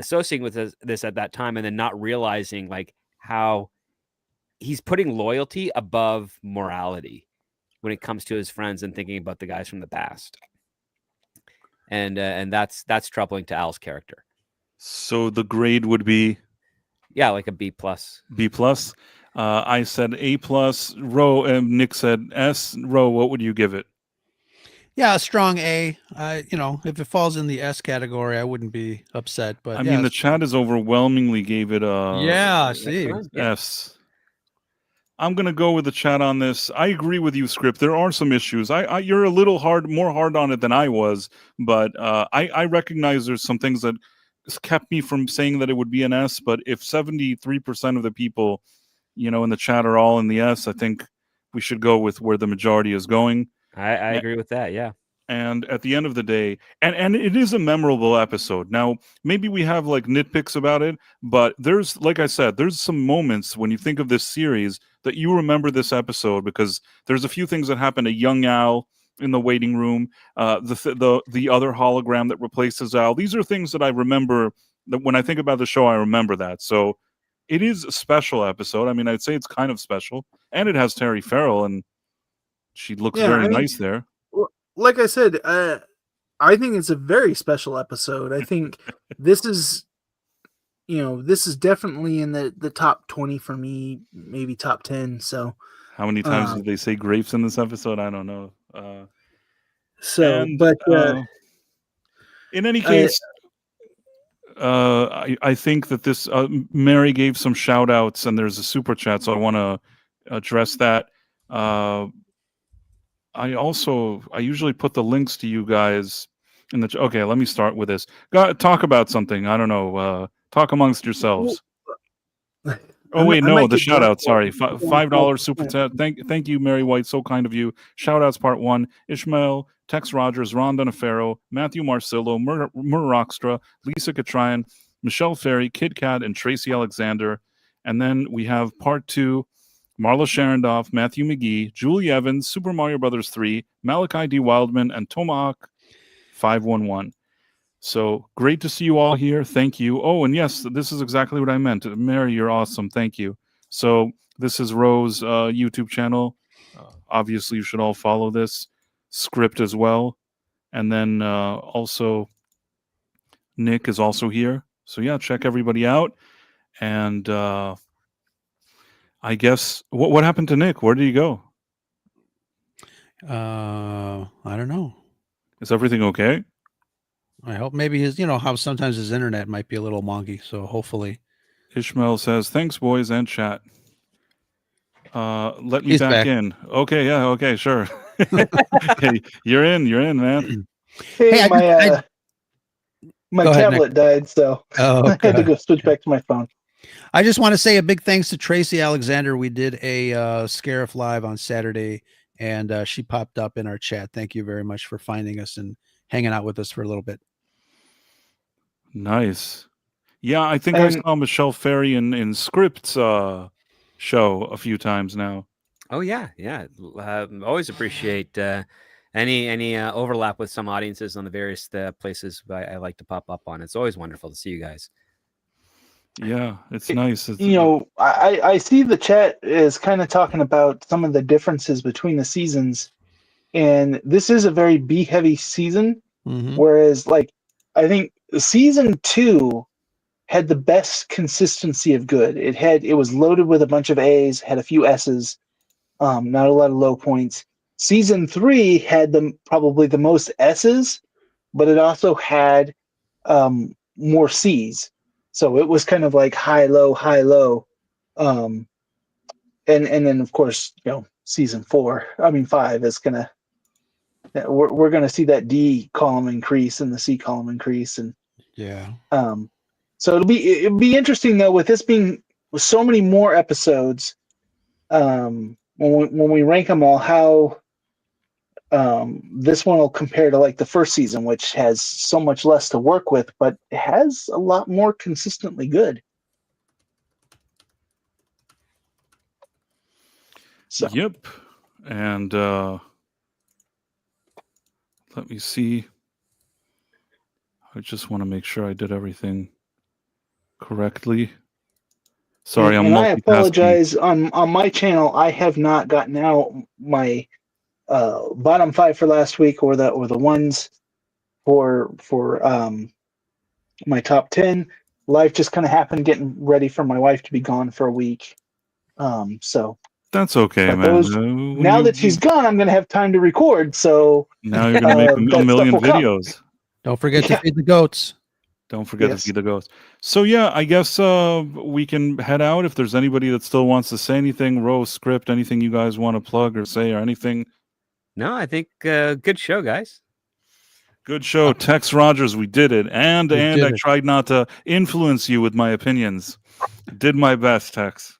associating with this at that time, and then not realizing how he's putting loyalty above morality when it comes to his friends and thinking about the guys from the past, and that's troubling to Al's character. So the grade would be. Yeah, like a B plus. B plus. I said A plus. Ro, and Nick said S. Ro, what would you give it? Yeah, a strong A. If it falls in the S category, I wouldn't be upset. But I mean, the chat is overwhelmingly gave it a S. I'm gonna go with the chat on this. I agree with you, Script. There are some issues. You're a little more hard on it than I was, but I recognize there's some things that kept me from saying that it would be an S, but if 73% of the people, in the chat are all in the S, I think we should go with where the majority is going. I agree with that. Yeah. And at the end of the day, and it is a memorable episode. Now, maybe we have like nitpicks about it, but there's, like I said, there's some moments when you think of this series that you remember this episode because there's a few things that happen to young Al in the waiting room, the other hologram that replaces Al. These are things that I remember, that when I think about the show, I remember that. So it is a special episode. I mean, I'd say it's kind of special, and it has Terry Farrell, and she looks very nice there. Like I said, I think it's a very special episode. I think this is, this is definitely in the top 20 for me, maybe top 10. So how many times did they say grapes in this episode? I don't know. In any case, I think that this Mary gave some shout outs and there's a super chat, so I want to address that. I usually put the links to you guys in the. Okay, let me start with this. Talk about something. I don't know. Talk amongst yourselves. Oh wait, no, the shout out. Sorry, $5 super chat. Thank you, Mary White. So kind of you. Shout outs part 1. Ishmael, Tex Rogers, Ron Donofero, Matthew Marcillo, Mur Rockstra, Lisa Catrine, Michelle Ferry, Kid Kat, and Tracy Alexander. And then we have part 2. Marla Sharondoff, Matthew McGee, Julie Evans, Super Mario Brothers 3, Malachi D. Wildman, and Tomahawk 511. So great to see you all here. Thank you. Oh, and yes, this is exactly what I meant. Mary, you're awesome. Thank you. So this is Ro's YouTube channel. Obviously, you should all follow this script as well. And then also Nick is also here. So yeah, check everybody out. And I guess what happened to Nick? Where did he go? I don't know. Is everything okay? I hope maybe his, how sometimes his internet might be a little wonky. So hopefully. Ishmael says, thanks, boys, and chat. Let me He's back back. in. Okay, yeah, okay, sure. Hey, you're in, man. Hey, Go my ahead, tablet died, so I had to go switch back to my phone. I just want to say a big thanks to Tracy Alexander. We did a Sacrif Live on Saturday, and she popped up in our chat. Thank you very much for finding us and hanging out with us for a little bit. Nice. Yeah, I think I saw Michelle Ferry in Script's show a few times now. Oh yeah. Always appreciate any overlap with some audiences on the various places I like to pop up on. It's always wonderful to see you guys. Yeah, it's nice. I see the chat is kind of talking about some of the differences between the seasons, and this is a very B-heavy season, whereas I think season 2 had the best consistency of good. It was loaded with a bunch of A's, had a few S's, not a lot of low points. Season 3 had probably the most S's, but it also had more C's. So it was kind of like high, low, and then of course season 5 is gonna. We're gonna see that D column increase and the C column increase, and yeah. So it'll be interesting though with this being with so many more episodes. When we rank them all, how this one will compare to the first season, which has so much less to work with, but it has a lot more consistently good. So. Yep. And let me see. I just want to make sure I did everything correctly. Sorry, I'm multitasking. I apologize. On my channel, I have not gotten out my bottom 5 for last week or the ones for my top 10. Life just kind of happened getting ready for my wife to be gone for a week. So that's okay, man. Now that she's gone, I'm going to have time to record. So now you're going to make a million videos. Don't forget to feed the goats. Don't forget to feed the goats. So yeah, I guess we can head out. If there's anybody that still wants to say anything, Rose, Script, anything you guys want to plug or say or anything. No, I think good show, guys. Good show, Tex Rogers. We did it, and I it. tried not to influence you with my opinions. Did my best, Tex.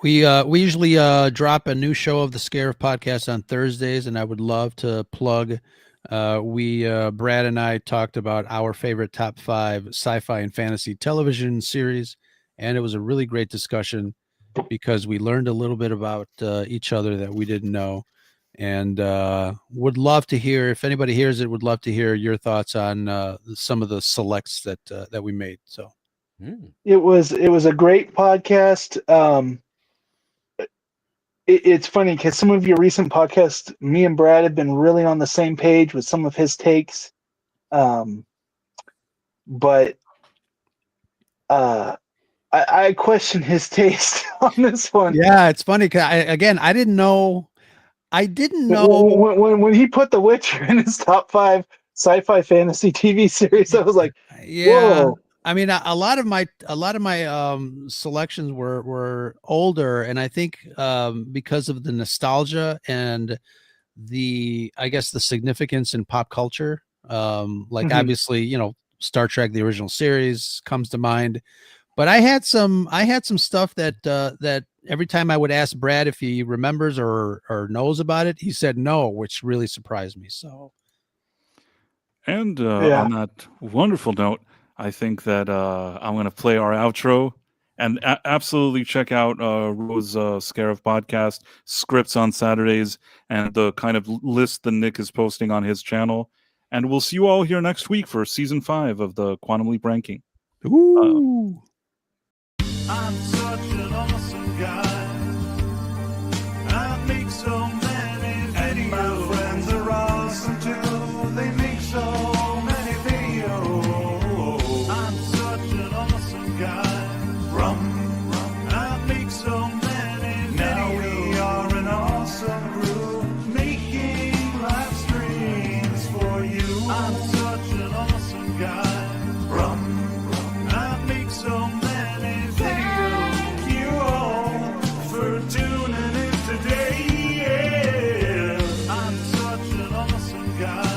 We usually drop a new show of the Sacrif Podcast on Thursdays, and I would love to plug. Brad and I talked about our favorite top 5 sci-fi and fantasy television series, and it was a really great discussion because we learned a little bit about each other that we didn't know, and would love to hear, if anybody hears it, would love to hear your thoughts on some of the selects that we made. So it was a great podcast. It's funny because some of your recent podcasts, me and Brad have been really on the same page with some of his takes. But I question his taste on this one. Yeah, it's funny because I didn't know. When he put The Witcher in his top 5 sci-fi fantasy TV series, I was like, yeah. whoa. I mean, a lot of my selections were older, and I think because of the nostalgia and the significance in pop culture, obviously, Star Trek, the original series comes to mind, but I had some stuff that every time I would ask Brad if he remembers or knows about it, he said no, which really surprised me. So, and on that wonderful note, I think that I'm going to play our outro, and absolutely check out Rose Sacrif Podcast scripts on Saturdays and the kind of list that Nick is posting on his channel. And we'll see you all here next week for season 5 of the Quantum Leap ranking. Ooh. I'm such an awesome guy. I make so many videos. And my friends are awesome too. They make so many videos. I'm such an awesome guy. I make so many videos. Now we are an awesome group making live streams for you. I'm such an awesome guy. I make so many videos. Thank you all for tuning in today. Yeah. I'm such an awesome guy.